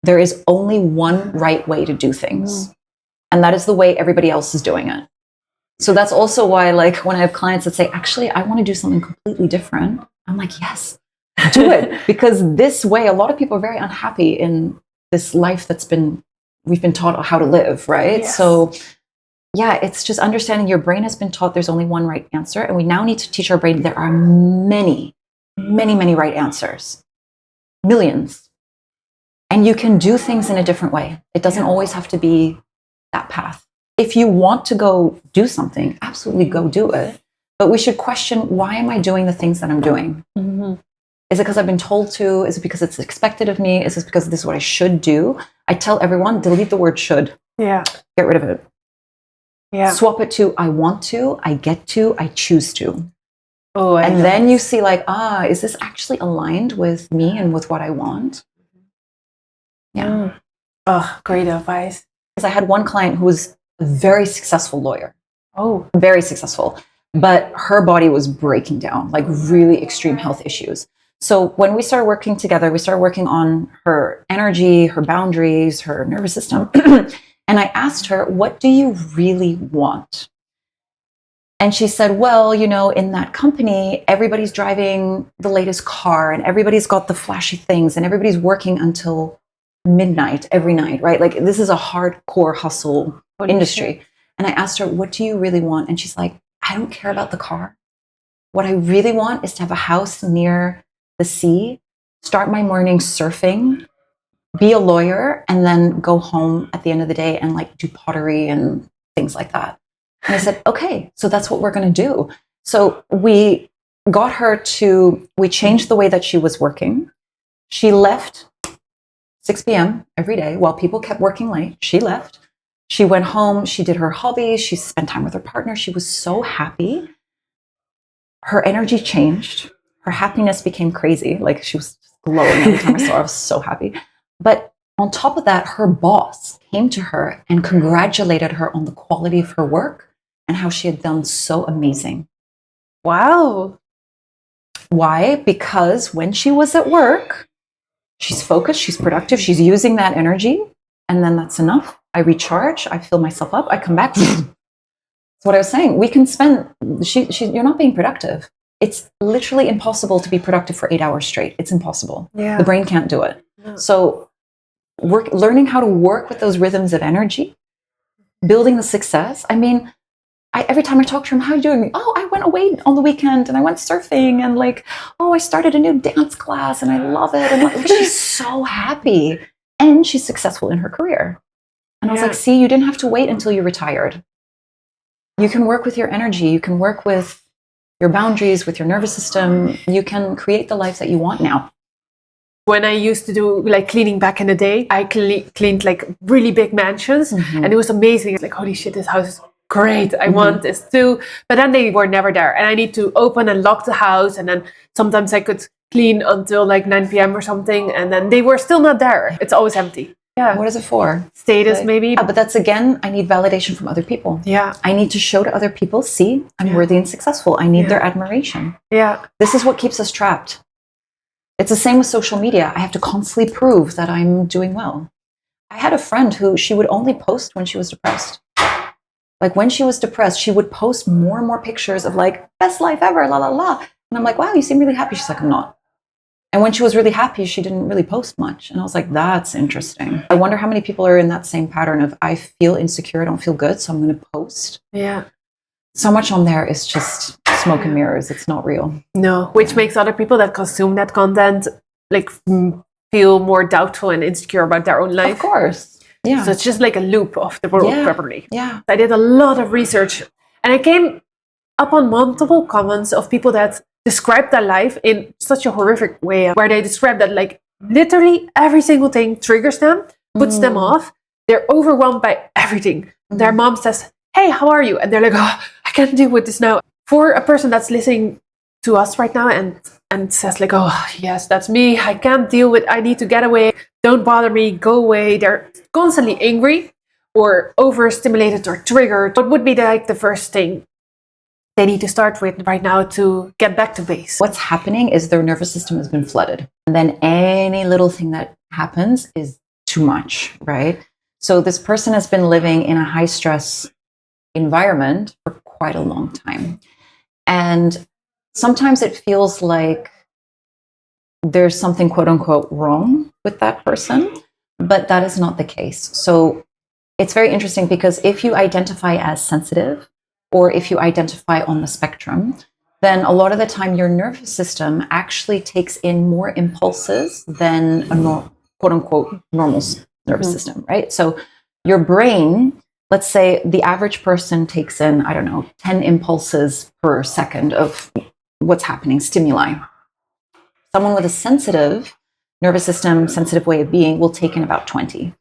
there is only one right way to do things. And that is the way everybody else is doing it. So that's also why, like, when I have clients that say, actually, I want to do something completely different, I'm like, yes, do it. Because this way, a lot of people are very unhappy in this life we've been taught how to live, right? Yes. So yeah, it's just understanding your brain has been taught there's only one right answer. And we now need to teach our brain there are many, many, many right answers. Millions. And you can do things in a different way. It doesn't always have to be that path. If you want to go do something, absolutely go do it. But we should question, why am I doing the things that I'm doing? Is it because I've been told to? Is it because it's expected of me? Is it because this is what I should do? I tell everyone, delete the word should. Yeah. Get rid of it. Yeah. Swap it to I want to, I get to, I choose to. Oh, and then you see like, is this actually aligned with me and with what I want? Yeah. Oh, great advice. Because I had one client who was a very successful lawyer. Oh. Very successful. But her body was breaking down, like really extreme health issues. So when we started working together, we started working on her energy, her boundaries, her nervous system. And I asked her, what do you really want? And she said, well, you know, in that company, everybody's driving the latest car and everybody's got the flashy things and everybody's working until midnight every night, right? Like this is a hardcore hustle industry. And I asked her, what do you really want? And she's like, I don't care about the car. What I really want is to have a house near the sea, start my morning surfing, be a lawyer, and then go home at the end of the day and like do pottery and things like that. And I said, okay, so that's what we're going to do. So we got her we changed the way that she was working. She left 6 p.m. every day while people kept working late. She left. She went home. She did her hobbies. She spent time with her partner. She was so happy. Her energy changed. Her happiness became crazy. Like she was glowing every time I saw her. I was so happy. But on top of that, her boss came to her and congratulated her on the quality of her work and how she had done so amazing. Wow. Why? Because when she was at work, she's focused, she's productive, she's using that energy, and then that's enough. I recharge, I fill myself up, I come back. That's what I was saying. We can spend, you're not being productive. It's literally impossible to be productive for 8 hours straight. It's impossible. Yeah. The brain can't do it. No. So learning how to work with those rhythms of energy, building the success. I mean, every time I talk to him, how are you doing? Oh, I went away on the weekend and I went surfing and like, oh, I started a new dance class and I love it. And like, she's so happy and she's successful in her career. And I was like, see, you didn't have to wait until you retired. You can work with your energy. You can work with your boundaries, with your nervous system. You can create the life that you want now. When I used to do like cleaning back in the day, I cleaned like really big mansions and it was amazing. It's like, holy shit, this house is great. I want this too. But then they were never there. And I need to open and lock the house. And then sometimes I could clean until like 9 p.m. or something. And then they were still not there. It's always empty. Yeah. What is it for? Status, maybe. Yeah, but that's again, I need validation from other people. Yeah. I need to show to other people, see, I'm worthy and successful. I need their admiration. Yeah. This is what keeps us trapped. It's the same with social media. I have to constantly prove that I'm doing well. I had a friend who she would only post when she was depressed. Like when she was depressed, she would post more and more pictures of like, best life ever, la, la, la. And I'm like, wow, you seem really happy. She's like, I'm not. And when she was really happy, she didn't really post much. And I was like, that's interesting. I wonder how many people are in that same pattern of I feel insecure, I don't feel good, so I'm going to post. Yeah. So much on there is just smoke and mirrors. It's not real. No, which makes other people that consume that content like feel more doubtful and insecure about their own life. Of course. Yeah. So it's just like a loop of the world, probably. Yeah. I did a lot of research, and I came upon multiple comments of people that describe their life in such a horrific way, where they describe that like literally every single thing triggers them, puts them off. They're overwhelmed by everything. Their mom says, "Hey, how are you?" And they're like, "Oh, I can't deal with this now." For a person that's listening to us right now and says like, "Oh, yes, that's me. I can't deal with, I need to get away. Don't bother me, go away." They're constantly angry or overstimulated or triggered. What would be like the first thing they need to start with right now to get back to base? What's happening is their nervous system has been flooded. And then any little thing that happens is too much, right? So this person has been living in a high stress environment for quite a long time. And sometimes it feels like there's something quote unquote wrong with that person, but that is not the case. So it's very interesting because if you identify as sensitive or if you identify on the spectrum, then a lot of the time your nervous system actually takes in more impulses than a quote unquote normal nervous system, right? So your brain, let's say the average person takes in, I don't know, 10 impulses per second of what's happening, stimuli. Someone with a sensitive nervous system, sensitive way of being will take in about 20.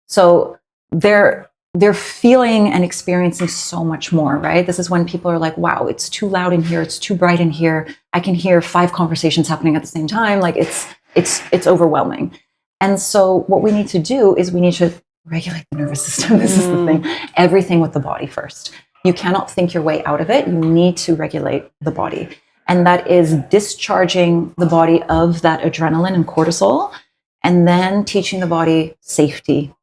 So they're feeling and experiencing so much more, right? This is when people are like, wow, it's too loud in here, it's too bright in here. I can hear 5 conversations happening at the same time. Like it's overwhelming. And so what we need to do is we need to regulate the nervous system. This is the thing. Everything with the body first. You cannot think your way out of it. You need to regulate the body. And that is discharging the body of that adrenaline and cortisol, and then teaching the body safety,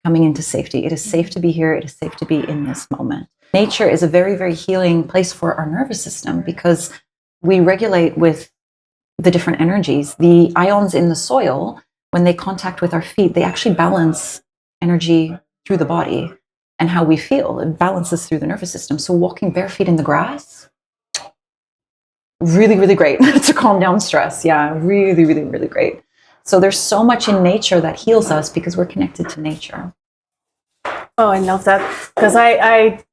coming into safety. It is safe to be here. It is safe to be in this moment. Nature is a very, very healing place for our nervous system because we regulate with the different energies. The ions in the soil, when they contact with our feet, they actually balance energy through the body and how we feel. It balances through the nervous system. So walking bare feet in the grass, really, really great to calm down stress. Yeah, really, really, really great. So there's so much in nature that heals us because we're connected to nature. Oh, I love that. Because I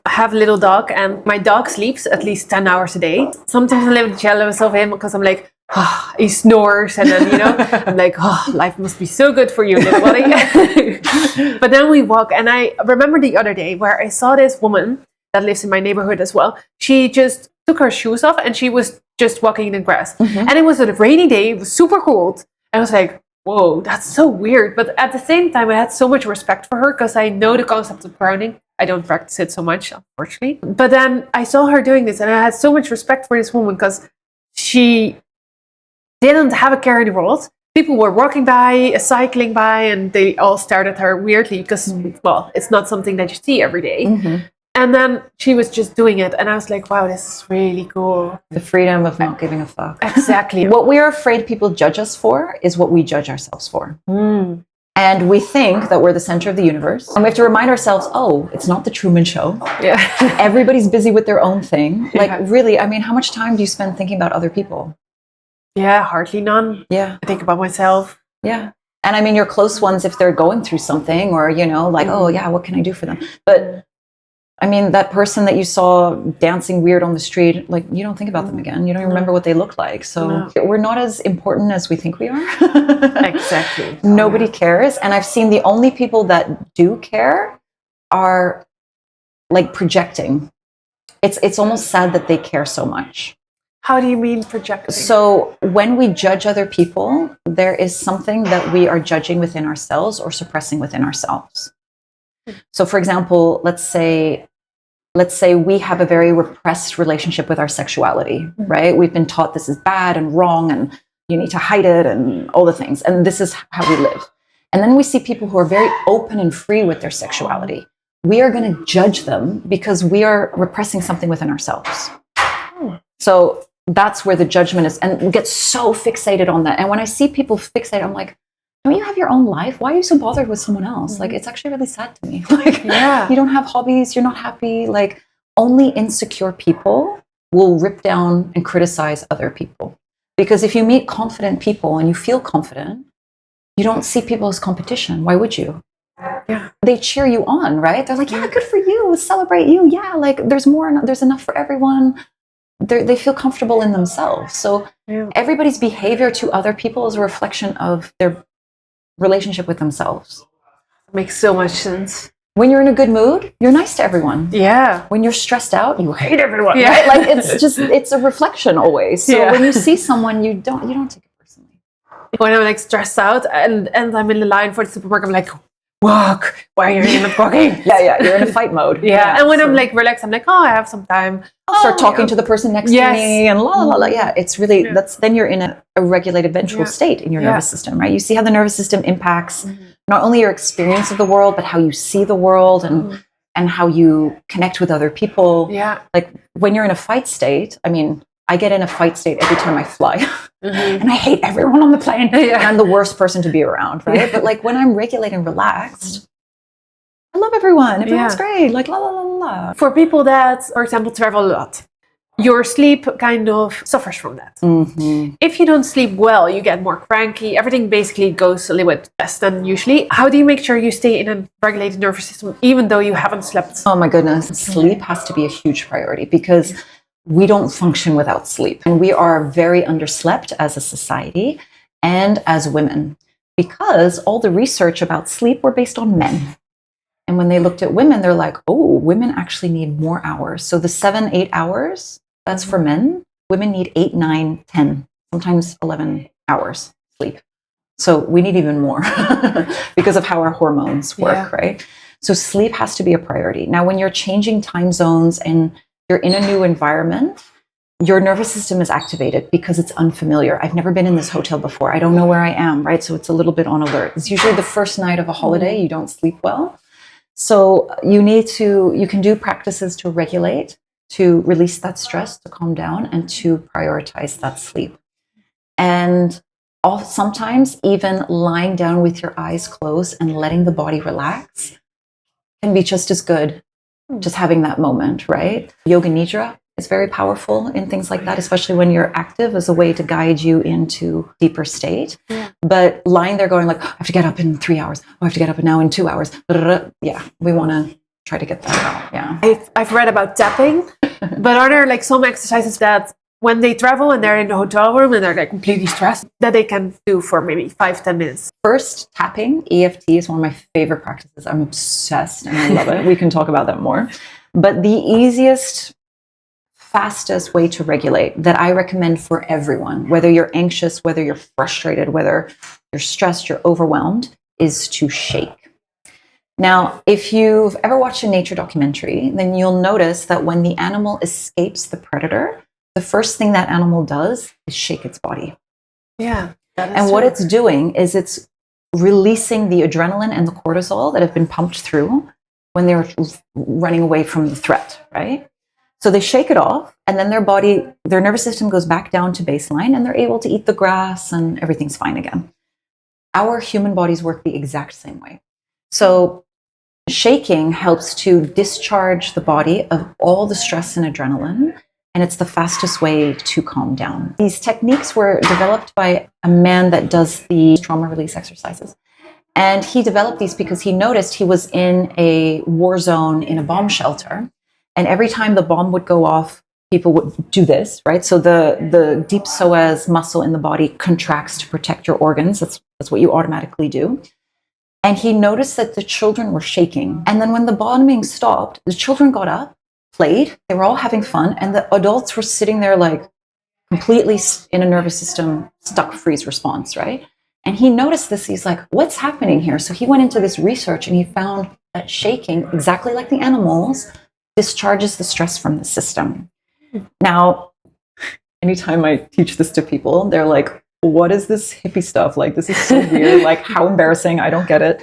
have a little dog and my dog sleeps at least 10 hours a day. Sometimes I'm a little jealous of him because I'm like, oh, he snores. And then, I'm like, oh, life must be so good for you, little buddy. But then we walk. And I remember the other day where I saw this woman that lives in my neighborhood as well. She just took her shoes off and she was just walking in the grass. And it was a rainy day. It was super cold. I was like, whoa, that's so weird. But at the same time, I had so much respect for her because I know the concept of grounding. I don't practice it so much, unfortunately. But then I saw her doing this and I had so much respect for this woman because she didn't have a care in the world. People were walking by, cycling by, and they all stared at her weirdly because, well, it's not something that you see every day. And then she was just doing it. And I was like, wow, this is really cool. The freedom of not giving a fuck. Exactly. What we are afraid people judge us for is what we judge ourselves for. And we think that we're the center of the universe. And we have to remind ourselves, oh, it's not the Truman Show. Yeah. Everybody's busy with their own thing. Like, really, I mean, how much time do you spend thinking about other people? Yeah, hardly none. Yeah. I think about myself. Yeah. And I mean, your close ones, if they're going through something or, like, oh, yeah, what can I do for them? But I mean, that person that you saw dancing weird on the street, like, you don't think about them again. You don't even remember what they look like. So we're not as important as we think we are. Exactly. Nobody cares. And I've seen the only people that do care are like projecting. It's almost sad that they care so much. How do you mean projecting? So when we judge other people, there is something that we are judging within ourselves or suppressing within ourselves. So for example, let's say we have a very repressed relationship with our sexuality, right? We've been taught this is bad and wrong and you need to hide it and all the things. And this is how we live. And then we see people who are very open and free with their sexuality. We are going to judge them because we are repressing something within ourselves. So that's where the judgment is. And we get so fixated on that. And when I see people fixated, I'm like, don't you have your own life? Why are you so bothered with someone else? Like, it's actually really sad to me. Like, you don't have hobbies. You're not happy. Like, only insecure people will rip down and criticize other people. Because if you meet confident people and you feel confident, You don't see people as competition. Why would you? Yeah. They cheer you on, right? They're like, yeah, good for you. Celebrate you. Yeah, like there's more, there's enough for everyone. They feel comfortable in themselves. So everybody's behavior to other people is a reflection of their relationship with themselves. Makes so much sense. When you're in a good mood, you're nice to everyone. Yeah. When you're stressed out, you hate everyone. Yeah. Right? Like it's a reflection always. So when you see someone, you don't take it personally. When I'm like stressed out and I'm in the line for the supermarket, I'm like, walk. Why are you not walking? Yeah, you're in a fight mode. Yeah. And when I'm like relaxed, I'm like, oh, I have some time. I'll start talking to the person next to me and la la la. Yeah, it's really then you're in a regulated ventral state in your nervous system, right? You see how the nervous system impacts not only your experience of the world, but how you see the world and how you connect with other people. Yeah. Like when you're in a fight state, I mean, I get in a fight state every time I fly. And I hate everyone on the plane. And I'm the worst person to be around, right? But like when I'm regulated and relaxed, I love everyone. Everyone's great. Like la la la la. For people that, for example, travel a lot, your sleep kind of suffers from that. If you don't sleep well, you get more cranky. Everything basically goes a little bit less than usually. How do you make sure you stay in a regulated nervous system even though you haven't slept? Oh my goodness. Sleep has to be a huge priority because we don't function without sleep. And we are very underslept as a society and as women because all the research about sleep were based on men. And when they looked at women, they're like, oh, women actually need more hours. So the 7-8 hours, that's for men. Women need 8, 9, 10, sometimes 11 hours sleep. So we need even more because of how our hormones work, right? So sleep has to be a priority. Now, when you're changing time zones and you're in a new environment, your nervous system is activated because it's unfamiliar. I've never been in this hotel before. I don't know where I am, right? So it's a little bit on alert. It's usually the first night of a holiday, you don't sleep well. So you can do practices to regulate, to release that stress, to calm down, and to prioritize that sleep. And sometimes even lying down with your eyes closed and letting the body relax can be just as good, just having that moment, right? Yoga Nidra is very powerful in things like that, especially when you're active as a way to guide you into deeper state. But lying there going like, I have to get up in 3 hours. I have to get up now in 2 hours. Yeah, we want to try to get that out. Yeah. I've read about tapping, but are there like some exercises that when they travel and they're in the hotel room and they're like completely stressed that they can do for maybe 5-10 minutes? First, tapping, EFT is one of my favorite practices. I'm obsessed and I love it. We can talk about that more. But the easiest, fastest way to regulate that I recommend for everyone, whether you're anxious, whether you're frustrated, whether you're stressed, you're overwhelmed, is to shake. Now, if you've ever watched a nature documentary, then you'll notice that when the animal escapes the predator, the first thing that animal does is shake its body. Yeah. And what it's doing is it's releasing the adrenaline and the cortisol that have been pumped through when they're running away from the threat, right? So they shake it off, and then their nervous system goes back down to baseline, and they're able to eat the grass, and everything's fine again. Our human bodies work the exact same way. So shaking helps to discharge the body of all the stress and adrenaline, and it's the fastest way to calm down. These techniques were developed by a man that does the trauma release exercises. And he developed these because he noticed he was in a war zone in a bomb shelter. And every time the bomb would go off, people would do this, right? So the deep psoas muscle in the body contracts to protect your organs. That's what you automatically do. And he noticed that the children were shaking. And then when the bombing stopped, the children got up, played, they were all having fun, and the adults were sitting there like completely in a nervous system stuck freeze response, right? And he noticed this. He's like, what's happening here? So he went into this research and he found that shaking, exactly like the animals, discharges the stress from the system. Now, anytime I teach this to people, they're like, what is this hippie stuff? Like, this is so weird. Like, how embarrassing. I don't get it.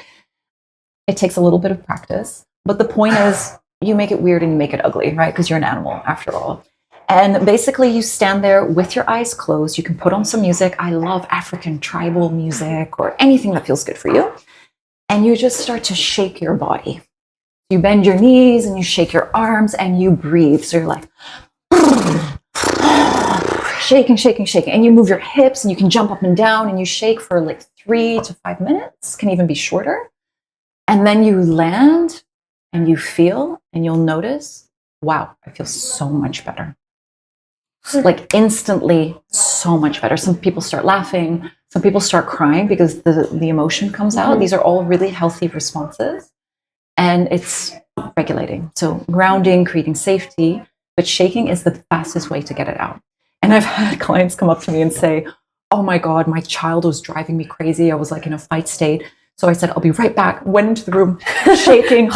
It takes a little bit of practice. But the point is, you make it weird and you make it ugly, right? Because you're an animal after all. And basically you stand there with your eyes closed. You can put on some music. I love African tribal music or anything that feels good for you. And you just start to shake your body. You bend your knees and you shake your arms and you breathe. So you're like, shaking, shaking, shaking. And you move your hips and you can jump up and down and you shake for like 3 to 5 minutes, can even be shorter. And then you land and you feel and you'll notice, wow, I feel so much better. Like instantly so much better. Some people start laughing, some people start crying because the emotion comes out. These are all really healthy responses. And it's regulating. So grounding, creating safety, but shaking is the fastest way to get it out. And I've had clients come up to me and say, oh my God, my child was driving me crazy. I was like in a fight state. So I said, I'll be right back. Went into the room, shaking,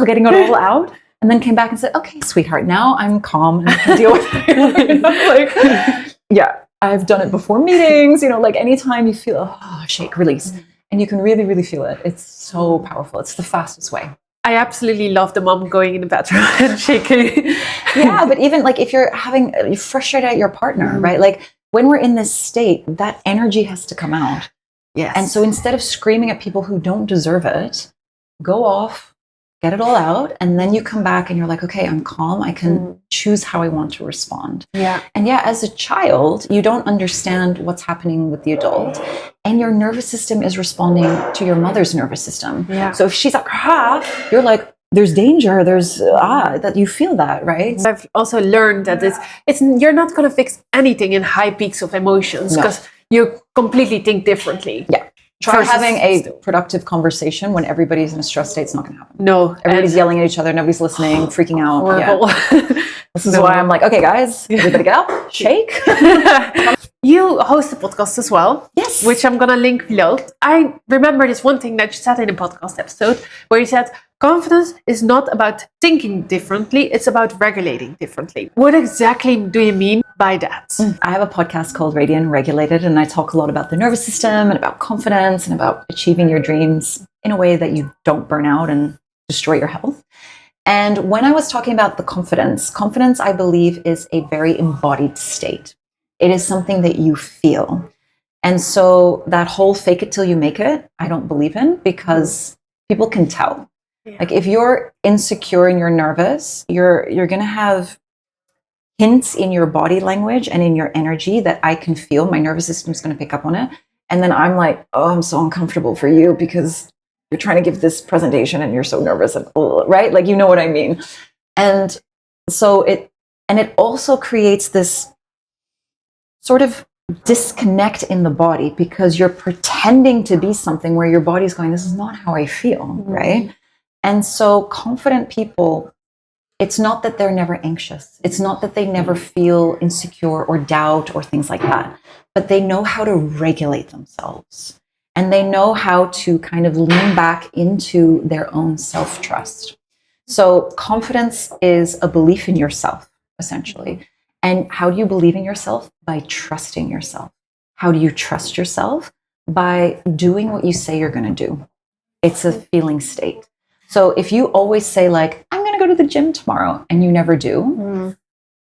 getting it all out. And then came back and said, okay, sweetheart, now I'm calm and I can deal with it. Like, yeah, I've done it before meetings, like anytime you feel, shake, release. And you can really, really feel it. It's so powerful. It's the fastest way. I absolutely love the mom going in the bathroom and shaking. Yeah, but even like if you're frustrated at your partner, right? Like when we're in this state, that energy has to come out. Yes. And so instead of screaming at people who don't deserve it, go off, get it all out, and then you come back and you're like, okay, I'm calm. I can choose how I want to respond. Yeah. And yeah, as a child, you don't understand what's happening with the adult, and your nervous system is responding to your mother's nervous system. Yeah. So if she's like, you're like, there's danger, there's that you feel that, right? I've also learned that it's you're not going to fix anything in high peaks of emotions because you completely think differently. Yeah. Try having a productive conversation when everybody's in a stress state. It's not going to happen. No. Everybody's yelling at each other. Nobody's listening, freaking out. Horrible. Yeah. This is why I'm like, okay, guys, everybody get up, shake. You host a podcast as well. Yes. Which I'm going to link below. I remember this one thing that you said in a podcast episode where you said, confidence is not about thinking differently, it's about regulating differently. What exactly do you mean by that? I have a podcast called Radiant Regulated, and I talk a lot about the nervous system and about confidence and about achieving your dreams in a way that you don't burn out and destroy your health. And when I was talking about the confidence, I believe is a very embodied state. It is something that you feel. And so that whole fake it till you make it, I don't believe in, because people can tell. Yeah. Like if you're insecure and you're nervous, you're going to have hints in your body language and in your energy that I can feel. My nervous system's going to pick up on it. And then I'm like, oh, I'm so uncomfortable for you because you're trying to give this presentation and you're so nervous, and right? Like, you know what I mean? And so it also creates this sort of disconnect in the body because you're pretending to be something where your body's going, this is not how I feel, right? And so confident people, it's not that they're never anxious. It's not that they never feel insecure or doubt or things like that, but they know how to regulate themselves. And they know how to kind of lean back into their own self-trust. So confidence is a belief in yourself, essentially. And how do you believe in yourself? By trusting yourself. How do you trust yourself? By doing what you say you're going to do. It's a feeling state. So if you always say like, I'm going to go to the gym tomorrow, and you never do,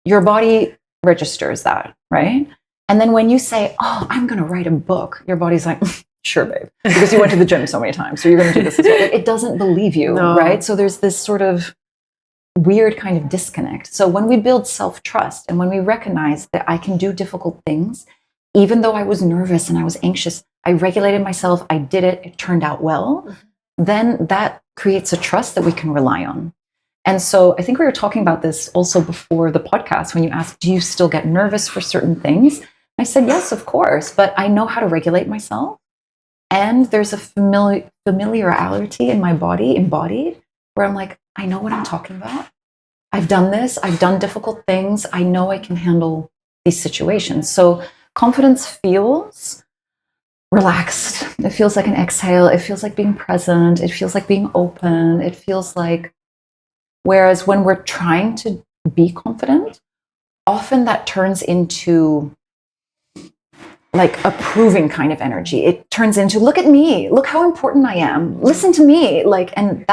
your body registers that, right? And then when you say, oh, I'm going to write a book, your body's like, sure, babe, because you went to the gym so many times, so you're going to do this as well. It doesn't believe you, right? So there's this sort of weird kind of disconnect. So when we build self-trust and when we recognize that I can do difficult things, even though I was nervous and I was anxious, I regulated myself, I did it, it turned out well, then that creates a trust that we can rely on. And so I think we were talking about this also before the podcast when you asked, do you still get nervous for certain things? I said, yes, of course, but I know how to regulate myself. And there's a familiarity in my body, embodied, where I'm like, I know what I'm talking about. I've done this. I've done difficult things. I know I can handle these situations. So confidence feels relaxed. It feels like an exhale. It feels like being present. It feels like being open. It feels like, whereas when we're trying to be confident, often that turns into like a proving kind of energy. It turns into, look at me, look how important I am, listen to me, like, and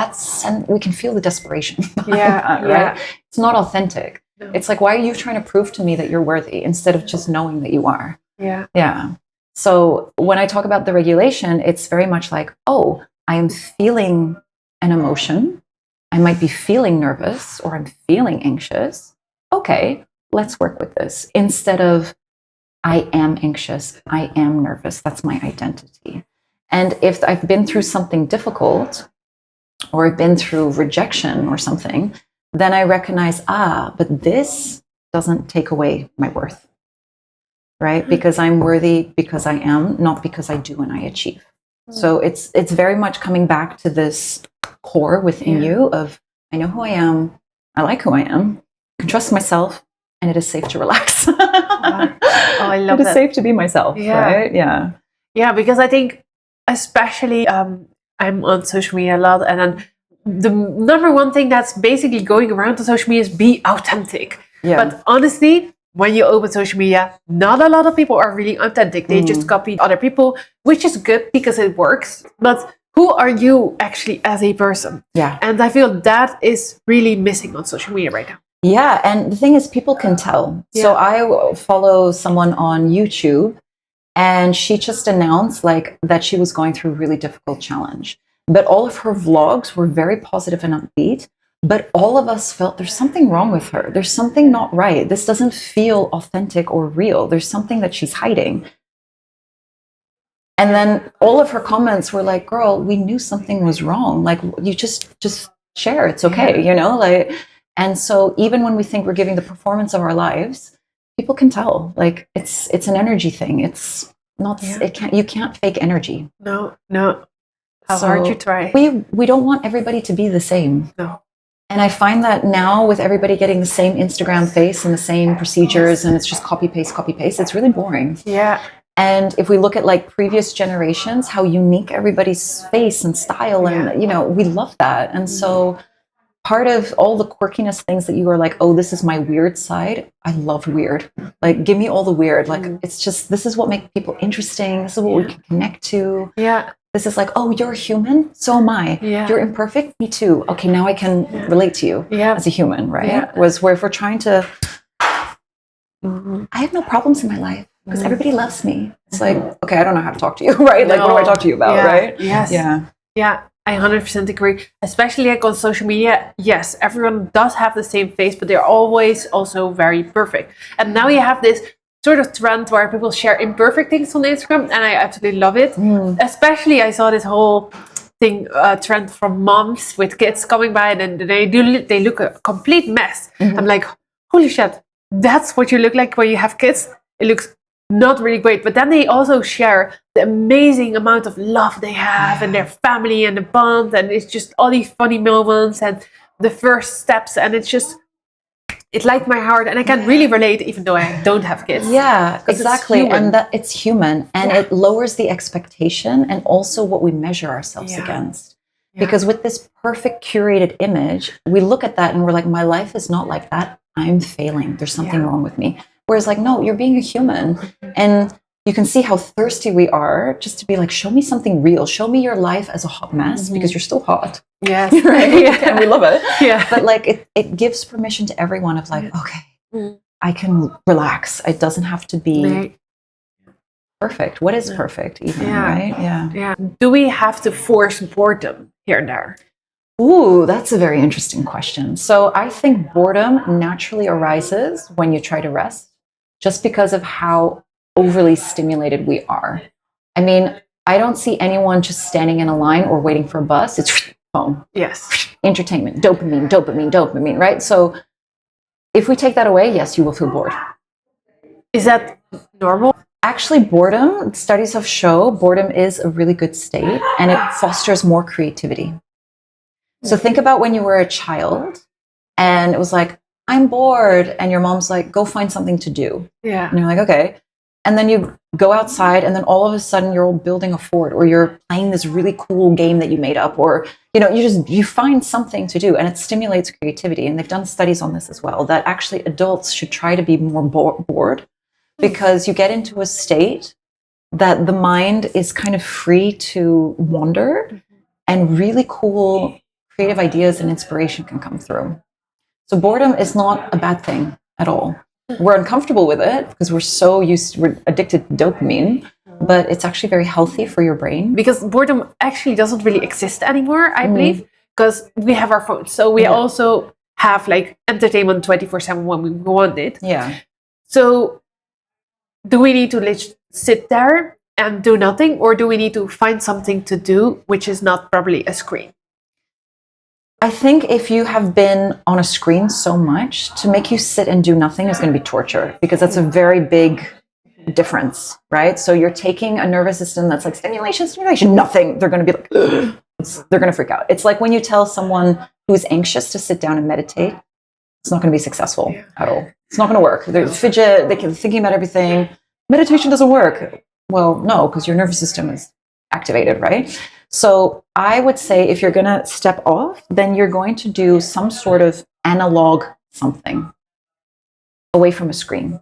we can feel the desperation. That, right? It's not authentic. No. It's like, why are you trying to prove to me that you're worthy instead of just knowing that you are? Yeah. So when I talk about the regulation, it's very much like, oh, I am feeling an emotion. I might be feeling nervous or I'm feeling anxious. Okay, let's work with this instead of I am anxious. I am nervous. That's my identity. And if I've been through something difficult or I've been through rejection or something, then I recognize, but this doesn't take away my worth, right? Because I'm worthy because I am, not because I do and I achieve. So it's very much coming back to this core within you of, I know who I am, I like who I am, I can trust myself, and it is safe to relax. I love it that. is safe to be myself, right? Yeah. Yeah, because I think especially I'm on social media a lot, and then the number one thing that's basically going around on social media is be authentic. Yeah. But honestly, when you open social media, not a lot of people are really authentic. They just copy other people, which is good because it works. But who are you actually as a person? Yeah. And I feel that is really missing on social media right now. Yeah, and the thing is, people can tell. Yeah. So I follow someone on YouTube, and she just announced like that she was going through a really difficult challenge. But all of her vlogs were very positive and upbeat. But all of us felt there's something wrong with her. There's something not right. This doesn't feel authentic or real. There's something that she's hiding. And then all of her comments were like, girl, we knew something was wrong. Like, you just share. It's okay, you know? Like, and so even when we think we're giving the performance of our lives, people can tell. Like, it's an energy thing. It's not, you can't fake energy. No. How hard you try. We don't want everybody to be the same. No. And I find that now with everybody getting the same Instagram face and the same procedures, and it's just copy, paste, it's really boring. Yeah. And if we look at like previous generations, how unique everybody's face and style, and, you know, we love that. And so part of all the quirkiness things that you are like, oh, this is my weird side. I love weird. Like, give me all the weird. Like, it's just, this is what makes people interesting. This is what we can connect to. Yeah. This is like, oh, you're a human, so am I. Yeah. You're imperfect, me too. Okay, now I can relate to you as a human, right? Yeah. Was where if we're trying to, I have no problems in my life because everybody loves me. It's like, okay, I don't know how to talk to you, right? Like, what do I talk to you about, right? Yes. Yeah, I 100% agree. Especially like on social media, yes, everyone does have the same face, but they're always also very perfect. And now you have this sort of trend where people share imperfect things on Instagram, and I absolutely love it. Especially, I saw this whole thing trend from moms with kids coming by, and then they look a complete mess. I'm like, holy shit, that's what you look like when you have kids. It looks not really great, but then they also share the amazing amount of love they have and their family and the bond, and it's just all these funny moments and the first steps, and it's just, it lights my heart, and I can really relate even though I don't have kids. Yeah, exactly. And that it's human, and Yeah. it lowers the expectation and also what we measure ourselves against. Because with this perfect curated image, we look at that and we're like, my life is not like that. I'm failing. There's something wrong with me. Whereas like, no, you're being a human. And you can see how thirsty we are just to be like, show me something real. Show me your life as a hot mess because you're still hot. Yes. Right? And we love it. Yeah. But like, it gives permission to everyone of like, okay, I can relax. It doesn't have to be perfect. What is perfect even, right? Yeah. Do we have to force boredom here and there? Ooh, that's a very interesting question. So I think boredom naturally arises when you try to rest, just because of how overly stimulated we are. I mean, I don't see anyone just standing in a line or waiting for a bus. It's phone. Yes. Entertainment, dopamine, right? So if we take that away, yes, you will feel bored. Is that normal? Actually, boredom, studies have shown boredom is a really good state, and it fosters more creativity. So think about when you were a child and it was like, I'm bored. And your mom's like, go find something to do. Yeah. And you're like, okay. And then you go outside, and then all of a sudden you're all building a fort, or you're playing this really cool game that you made up, or, you know, you find something to do, and it stimulates creativity. And they've done studies on this as well, that actually adults should try to be more bored, because you get into a state that the mind is kind of free to wander, and really cool creative ideas and inspiration can come through. So boredom is not a bad thing at all. We're uncomfortable with it because we're addicted to dopamine, but it's actually very healthy for your brain. Because boredom actually doesn't really exist anymore, I believe, because we have our phones. So we also have like entertainment 24/7 when we want it. Yeah. So do we need to sit there and do nothing, or do we need to find something to do which is not probably a screen? I think if you have been on a screen so much, to make you sit and do nothing is going to be torture, because that's a very big difference, right? So you're taking a nervous system that's like stimulation, nothing. They're going to be like, ugh. They're going to freak out. It's like when you tell someone who's anxious to sit down and meditate, it's not going to be successful at all. It's not going to work. They fidget, they keep thinking about everything. Meditation doesn't work. Well, no, because your nervous system is activated, right? So I would say if you're going to step off, then you're going to do some sort of analog something away from a screen.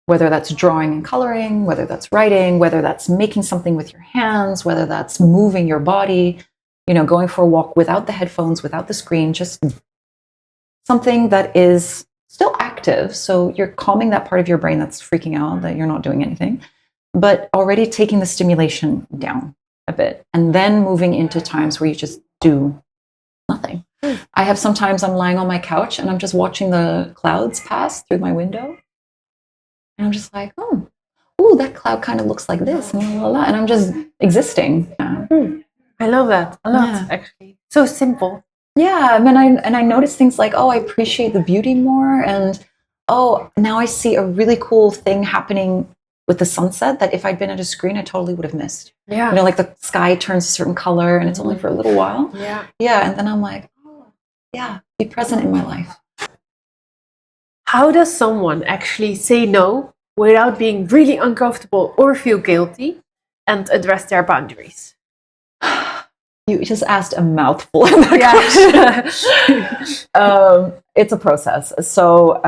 Whether that's drawing and coloring, whether that's writing, whether that's making something with your hands, whether that's moving your body, going for a walk without the headphones, without the screen, just something that is still active. So you're calming that part of your brain that's freaking out that you're not doing anything, but already taking the stimulation down a bit, and then moving into times where you just do nothing. I have sometimes I'm lying on my couch and I'm just watching the clouds pass through my window. And I'm just like, oh, that cloud kind of looks like this, and I'm just existing. Yeah. I love that a lot, actually. So simple. Yeah, I notice things like, I appreciate the beauty more, and now I see a really cool thing happening with the sunset that if I'd been at a screen, I totally would have missed. Yeah. Like the sky turns a certain color, and it's only for a little while. Yeah. Yeah, and then I'm like, be present in my life. How does someone actually say no without being really uncomfortable or feel guilty and address their boundaries? You just asked a mouthful of that question. It's a process. So,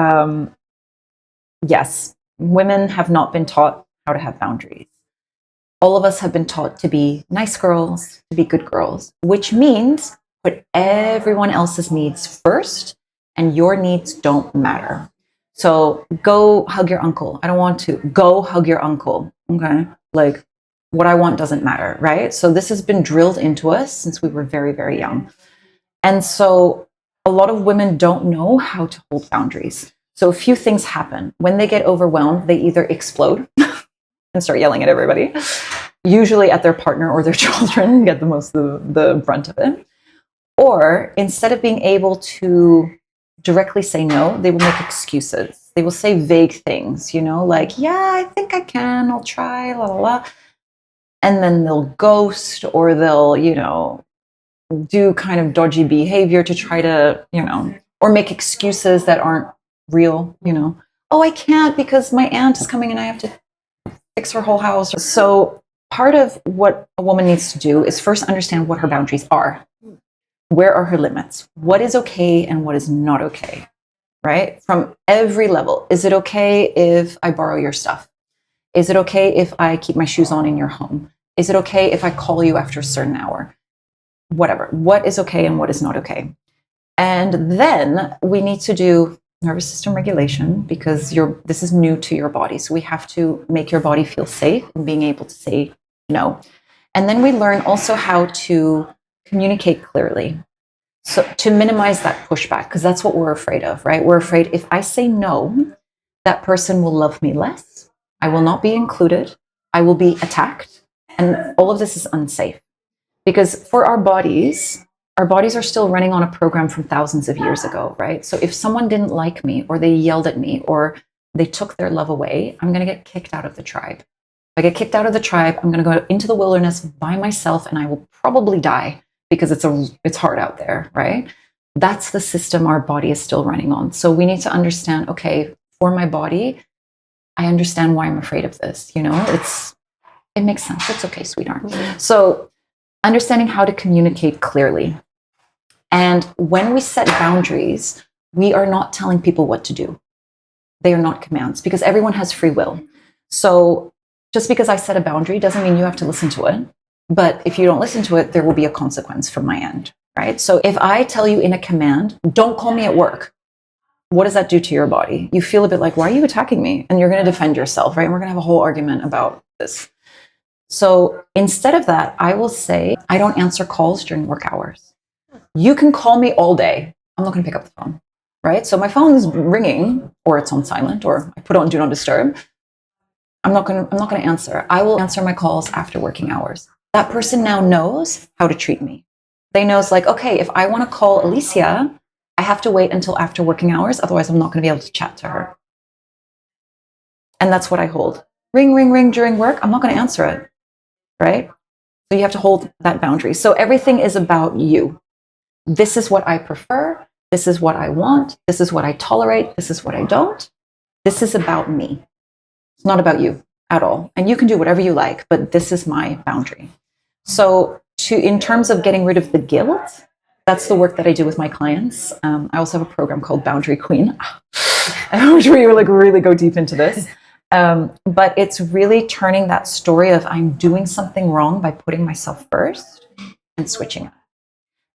yes, women have not been taught how to have boundaries. All of us have been taught to be nice girls, to be good girls, which means put everyone else's needs first and your needs don't matter. So go hug your uncle. I don't want to. Go hug your uncle. Okay. Like what I want doesn't matter, right? So this has been drilled into us since we were very, very young. And so a lot of women don't know how to hold boundaries. So a few things happen. When they get overwhelmed, they either explode and start yelling at everybody, usually at their partner or their children, get the most of the brunt of it. Or instead of being able to directly say no, they will make excuses. They will say vague things, like, yeah, I think I can, I'll try, la la la. And then they'll ghost, or they'll, do kind of dodgy behavior to try to, or make excuses that aren't real, Oh, I can't because my aunt is coming and I have to fix her whole house. So part of what a woman needs to do is first understand what her boundaries are. Where are her limits? What is okay and what is not okay, right? From every level. Is it okay if I borrow your stuff? Is it okay if I keep my shoes on in your home? Is it okay if I call you after a certain hour? Whatever. What is okay and what is not okay? And then we need to do nervous system regulation, because this is new to your body. So we have to make your body feel safe and being able to say no. And then we learn also how to communicate clearly. So to minimize that pushback, because that's what we're afraid of, right? We're afraid if I say no, that person will love me less. I will not be included. I will be attacked. And all of this is unsafe. Because for our bodies are still running on a program from thousands of years ago, right? So if someone didn't like me, or they yelled at me, or they took their love away, I'm going to get kicked out of the tribe. If I get kicked out of the tribe, I'm going to go into the wilderness by myself, and I will probably die because it's hard out there, right? That's the system our body is still running on. So we need to understand, okay, for my body, I understand why I'm afraid of this. It makes sense. It's okay, sweetheart. Mm-hmm. So understanding how to communicate clearly. And when we set boundaries, we are not telling people what to do. They are not commands, because everyone has free will. So just because I set a boundary doesn't mean you have to listen to it. But if you don't listen to it, there will be a consequence from my end, right? So if I tell you in a command, don't call me at work, what does that do to your body? You feel a bit like, why are you attacking me? And you're going to defend yourself, right? And we're going to have a whole argument about this. So instead of that, I will say, I don't answer calls during work hours. You can call me all day. I'm not going to pick up the phone, right? So my phone is ringing, or it's on silent, or I put on Do Not Disturb. I'm not going to answer. I will answer my calls after working hours. That person now knows how to treat me. They knows like, okay, if I want to call Alicia, I have to wait until after working hours. Otherwise, I'm not going to be able to chat to her. And that's what I hold. Ring, ring, ring during work. I'm not going to answer it. Right? So you have to hold that boundary. So everything is about you. This is what I prefer. This is what I want. This is what I tolerate. This is what I don't. This is about me. It's not about you at all. And you can do whatever you like, but this is my boundary. So in terms of getting rid of the guilt, that's the work that I do with my clients. I also have a program called Boundary Queen, which we really go deep into this. But it's really turning that story of I'm doing something wrong by putting myself first and switching it.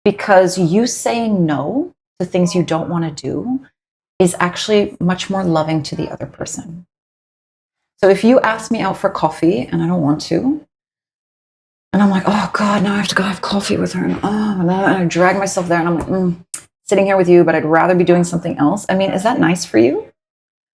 Because you saying no to things you don't want to do is actually much more loving to the other person. So if you ask me out for coffee and I don't want to, and I'm like, oh God, now I have to go have coffee with her, and I drag myself there, and I'm like, sitting here with you, but I'd rather be doing something else. I mean, is that nice for you?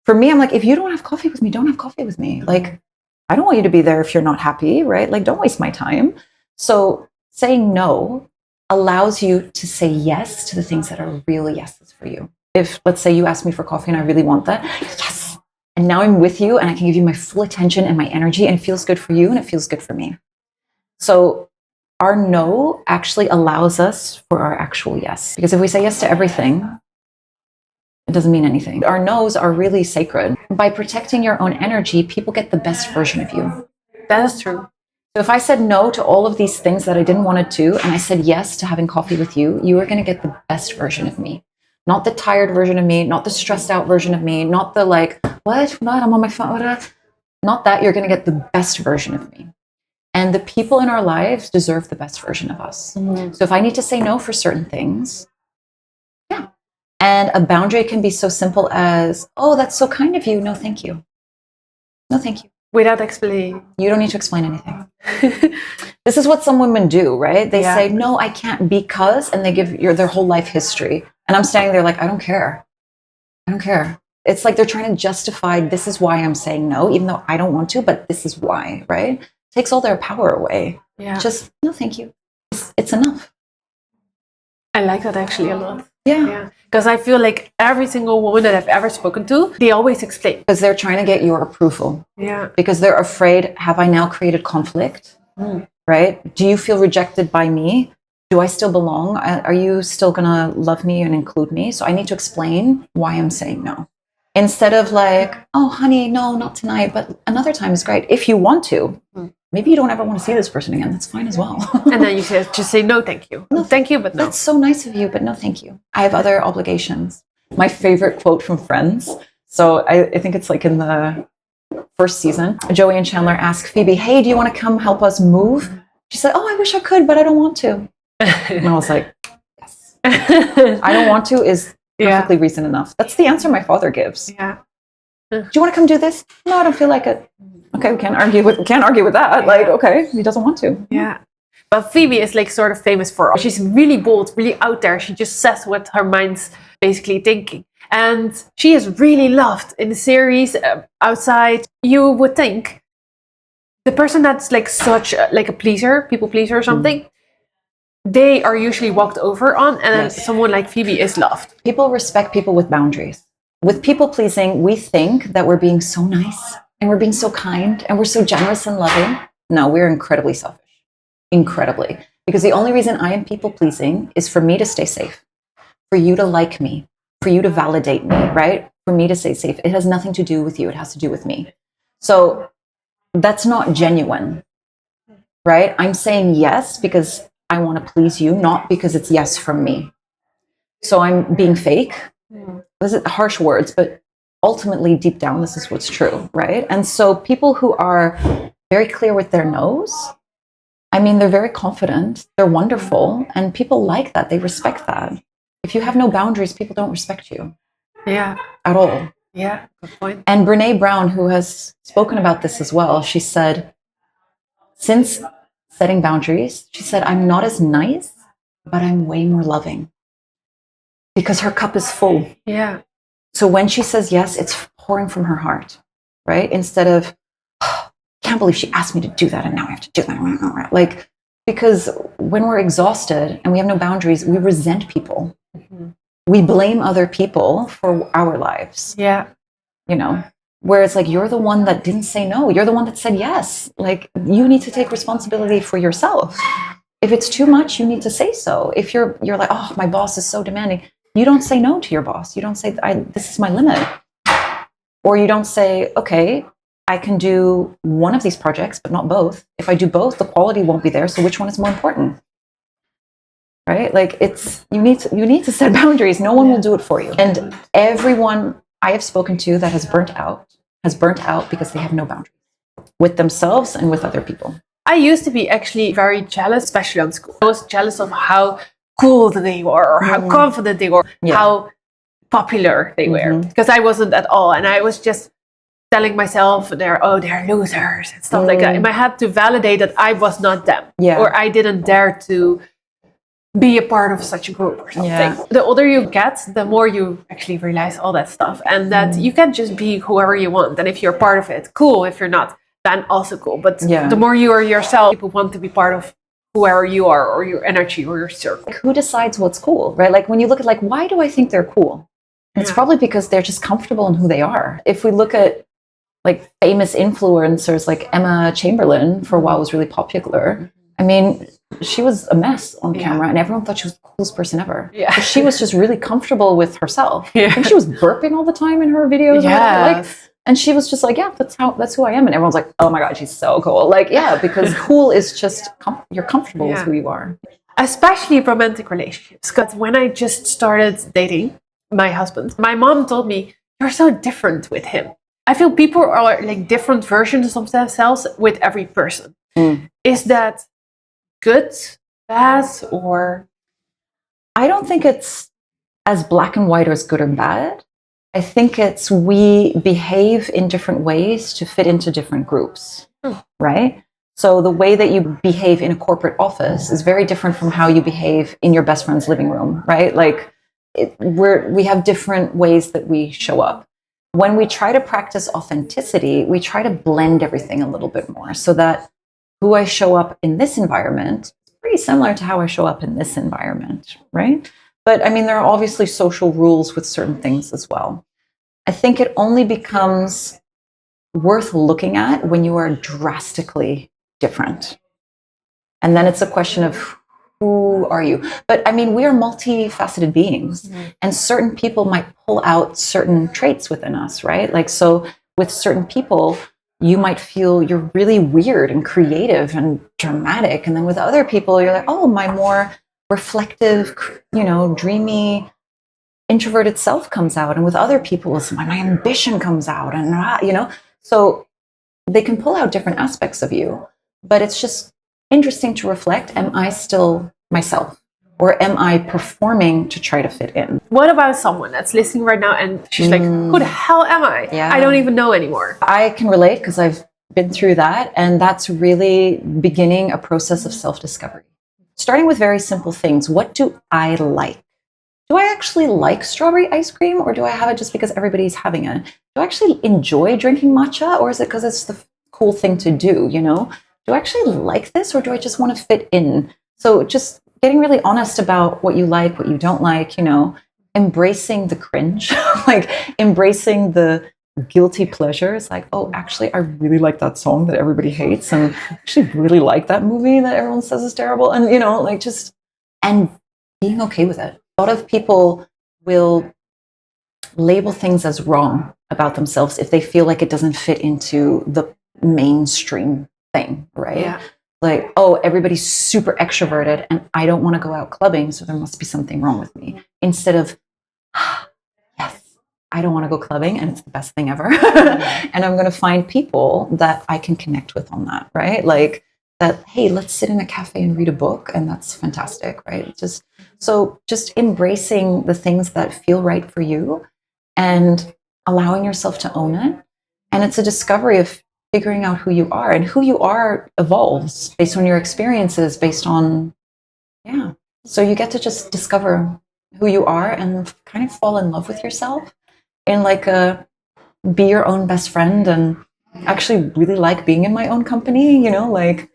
For me, I'm like, if you don't have coffee with me, don't have coffee with me. Like, I don't want you to be there if you're not happy, right? Like, don't waste my time. So saying no allows you to say yes to the things that are really yeses for you. If, let's say, you ask me for coffee and I really want that, yes. And now I'm with you and I can give you my full attention and my energy, and it feels good for you and it feels good for me. So our no actually allows us for our actual yes. Because if we say yes to everything, it doesn't mean anything. Our no's are really sacred. By protecting your own energy, people get the best version of you. That is true. So if I said no to all of these things that I didn't want to do, and I said yes to having coffee with you, you are going to get the best version of me. Not the tired version of me, not the stressed out version of me, not the like, what, I'm on my phone. Not that. You're going to get the best version of me. And the people in our lives deserve the best version of us. Mm-hmm. So if I need to say no for certain things, yeah. And a boundary can be so simple as, oh, that's so kind of you. No, thank you. No, thank you. Without explaining. You don't need to explain anything. This is what some women do, right? They say, no, I can't because, and they give their whole life history. And I'm standing there like, I don't care. I don't care. It's like they're trying to justify, this is why I'm saying no, even though I don't want to, but this is why, right? Takes all their power away. Yeah. Just, no, thank you. It's enough. I like that actually a lot. Yeah. Because I feel like every single woman that I've ever spoken to, they always explain. Because they're trying to get your approval. Yeah. Because they're afraid, have I now created conflict? Right? Do you feel rejected by me? Do I still belong? Are you still going to love me and include me? So I need to explain why I'm saying no. Instead of like, oh, honey, no, not tonight, but another time is great. If you want to. Maybe you don't ever want to see this person again. That's fine as well. And then you just say, no, thank you. No, thank you, but no. That's so nice of you, but no, thank you. I have other obligations. My favorite quote from Friends. So I think it's like in the first season. Joey and Chandler ask Phoebe, hey, do you want to come help us move? She said, oh, I wish I could, but I don't want to. And I was like, yes. I don't want to is perfectly reason enough. That's the answer my father gives. Yeah. Do you want to come do this? No, I don't feel like it. Okay, we can't argue with that. Like, okay, he doesn't want to. Yeah. But Phoebe is like sort of famous for, she's really bold, really out there. She just says what her mind's basically thinking. And she is really loved in the series. Outside, you would think the person that's like such like a pleaser, people pleaser or something, they are usually walked over on, and then someone like Phoebe is loved. People respect people with boundaries. With people pleasing, we think that we're being so nice and we're being so kind and we're so generous and loving. No, we're incredibly selfish. Incredibly. Because the only reason I am people pleasing is for me to stay safe, for you to like me, for you to validate me, right? For me to stay safe. It has nothing to do with you. It has to do with me. So that's not genuine, right? I'm saying yes because I want to please you, not because it's yes from me. So I'm being fake. This is harsh words, but ultimately deep down, this is what's true, right? And so people who are very clear with their no's, I mean, they're very confident, they're wonderful, and people like that, they respect that. If you have no boundaries, people don't respect you. Yeah. At all. Yeah, good point. And Brene Brown, who has spoken about this as well, she said, since setting boundaries, she said, I'm not as nice, but I'm way more loving. Because her cup is full. Yeah. So when she says yes, it's pouring from her heart, right? Instead of, can't believe she asked me to do that and now I have to do that. Like, because when we're exhausted and we have no boundaries, we resent people. We blame other people for our lives. Yeah. You know, where it's like, you're the one that didn't say no. You're the one that said yes. Like, you need to take responsibility for yourself. If it's too much, you need to say so. If you're like, oh, my boss is so demanding, you don't say no to your boss. You don't say, this is my limit. Or you don't say, okay, I can do one of these projects, but not both. If I do both, the quality won't be there. So which one is more important? Right? Like, you need to set boundaries. No one will do it for you. And everyone I have spoken to that has burnt out because they have no boundaries with themselves and with other people. I used to be actually very jealous, especially on school. I was jealous of how cool they were, or how confident they were, how popular they were, because I wasn't at all. And I was just telling myself they're losers and stuff like that. And I had to validate that I was not them, or I didn't dare to be a part of such a group or something. Yeah. The older you get, the more you actually realize all that stuff, and that you can just be whoever you want. And if you're part of it, cool. If you're not, then also cool. But the more you are yourself, people want to be part of whoever you are, or your energy, or your circle. Like, who decides what's cool, right? Like, when you look at, like, why do I think they're cool? It's probably because they're just comfortable in who they are. If we look at, like, famous influencers like Emma Chamberlain, for a while was really popular. I mean, she was a mess on camera, and everyone thought she was the coolest person ever. Yeah. She was just really comfortable with herself. Yeah. I think she was burping all the time in her videos. Like, and she was just like, yeah, that's who I am. And everyone's like, oh my God, she's so cool. Like, yeah, because cool is just, you're comfortable with who you are. Especially romantic relationships. Because when I just started dating my husband, my mom told me, you're so different with him. I feel people are like different versions of themselves with every person. Is that good, bad, or? I don't think it's as black and white or as good or bad. I think it's, we behave in different ways to fit into different groups, right? So the way that you behave in a corporate office is very different from how you behave in your best friend's living room, right? Like, we have different ways that we show up. When we try to practice authenticity, we try to blend everything a little bit more, so that who I show up in this environment is pretty similar to how I show up in this environment, right? But I mean, there are obviously social rules with certain things as well. I think it only becomes worth looking at when you are drastically different. And then it's a question of, who are you? But I mean, we are multifaceted beings, and certain people might pull out certain traits within us, right? Like, so with certain people, you might feel you're really weird and creative and dramatic. And then with other people, you're like, oh, my more reflective, dreamy, introverted self comes out. And with other people, my ambition comes out, and, so they can pull out different aspects of you. But it's just interesting to reflect, am I still myself? Or am I performing to try to fit in? What about someone that's listening right now and she's like, who the hell am I? Yeah. I don't even know anymore. I can relate because I've been through that. And that's really beginning a process of self-discovery. Starting with very simple things. What do I like? Do I actually like strawberry ice cream, or do I have it just because everybody's having it? Do I actually enjoy drinking matcha, or is it because it's the cool thing to do, Do I actually like this, or do I just want to fit in? So just getting really honest about what you like, what you don't like, embracing the cringe, like embracing the guilty pleasures. Like, oh, actually, I really like that song that everybody hates, and actually really like that movie that everyone says is terrible. And, and being okay with it. A lot of people will label things as wrong about themselves if they feel like it doesn't fit into the mainstream thing, right? Yeah. Like, oh, everybody's super extroverted and I don't want to go out clubbing, so there must be something wrong with me. Instead of, yes, I don't want to go clubbing and it's the best thing ever. And I'm going to find people that I can connect with on that, right? Like that, hey, let's sit in a cafe and read a book, and that's fantastic, right? Just embracing the things that feel right for you and allowing yourself to own it. And it's a discovery of figuring out who you are, and who you are evolves based on your experiences, based on, So you get to just discover who you are and kind of fall in love with yourself, and like be your own best friend, and actually really like being in my own company, like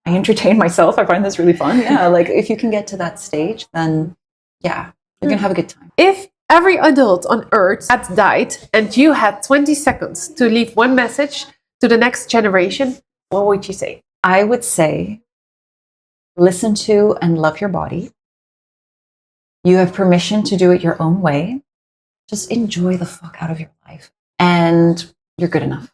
I entertain myself. I find this really fun. Yeah, like if you can get to that stage, then yeah, you're gonna have a good time. If every adult on Earth had died and you had 20 seconds to leave one message to the next generation, what would you say? I would say listen to and love your body. You have permission to do it your own way. Just enjoy the fuck out of your life. And you're good enough.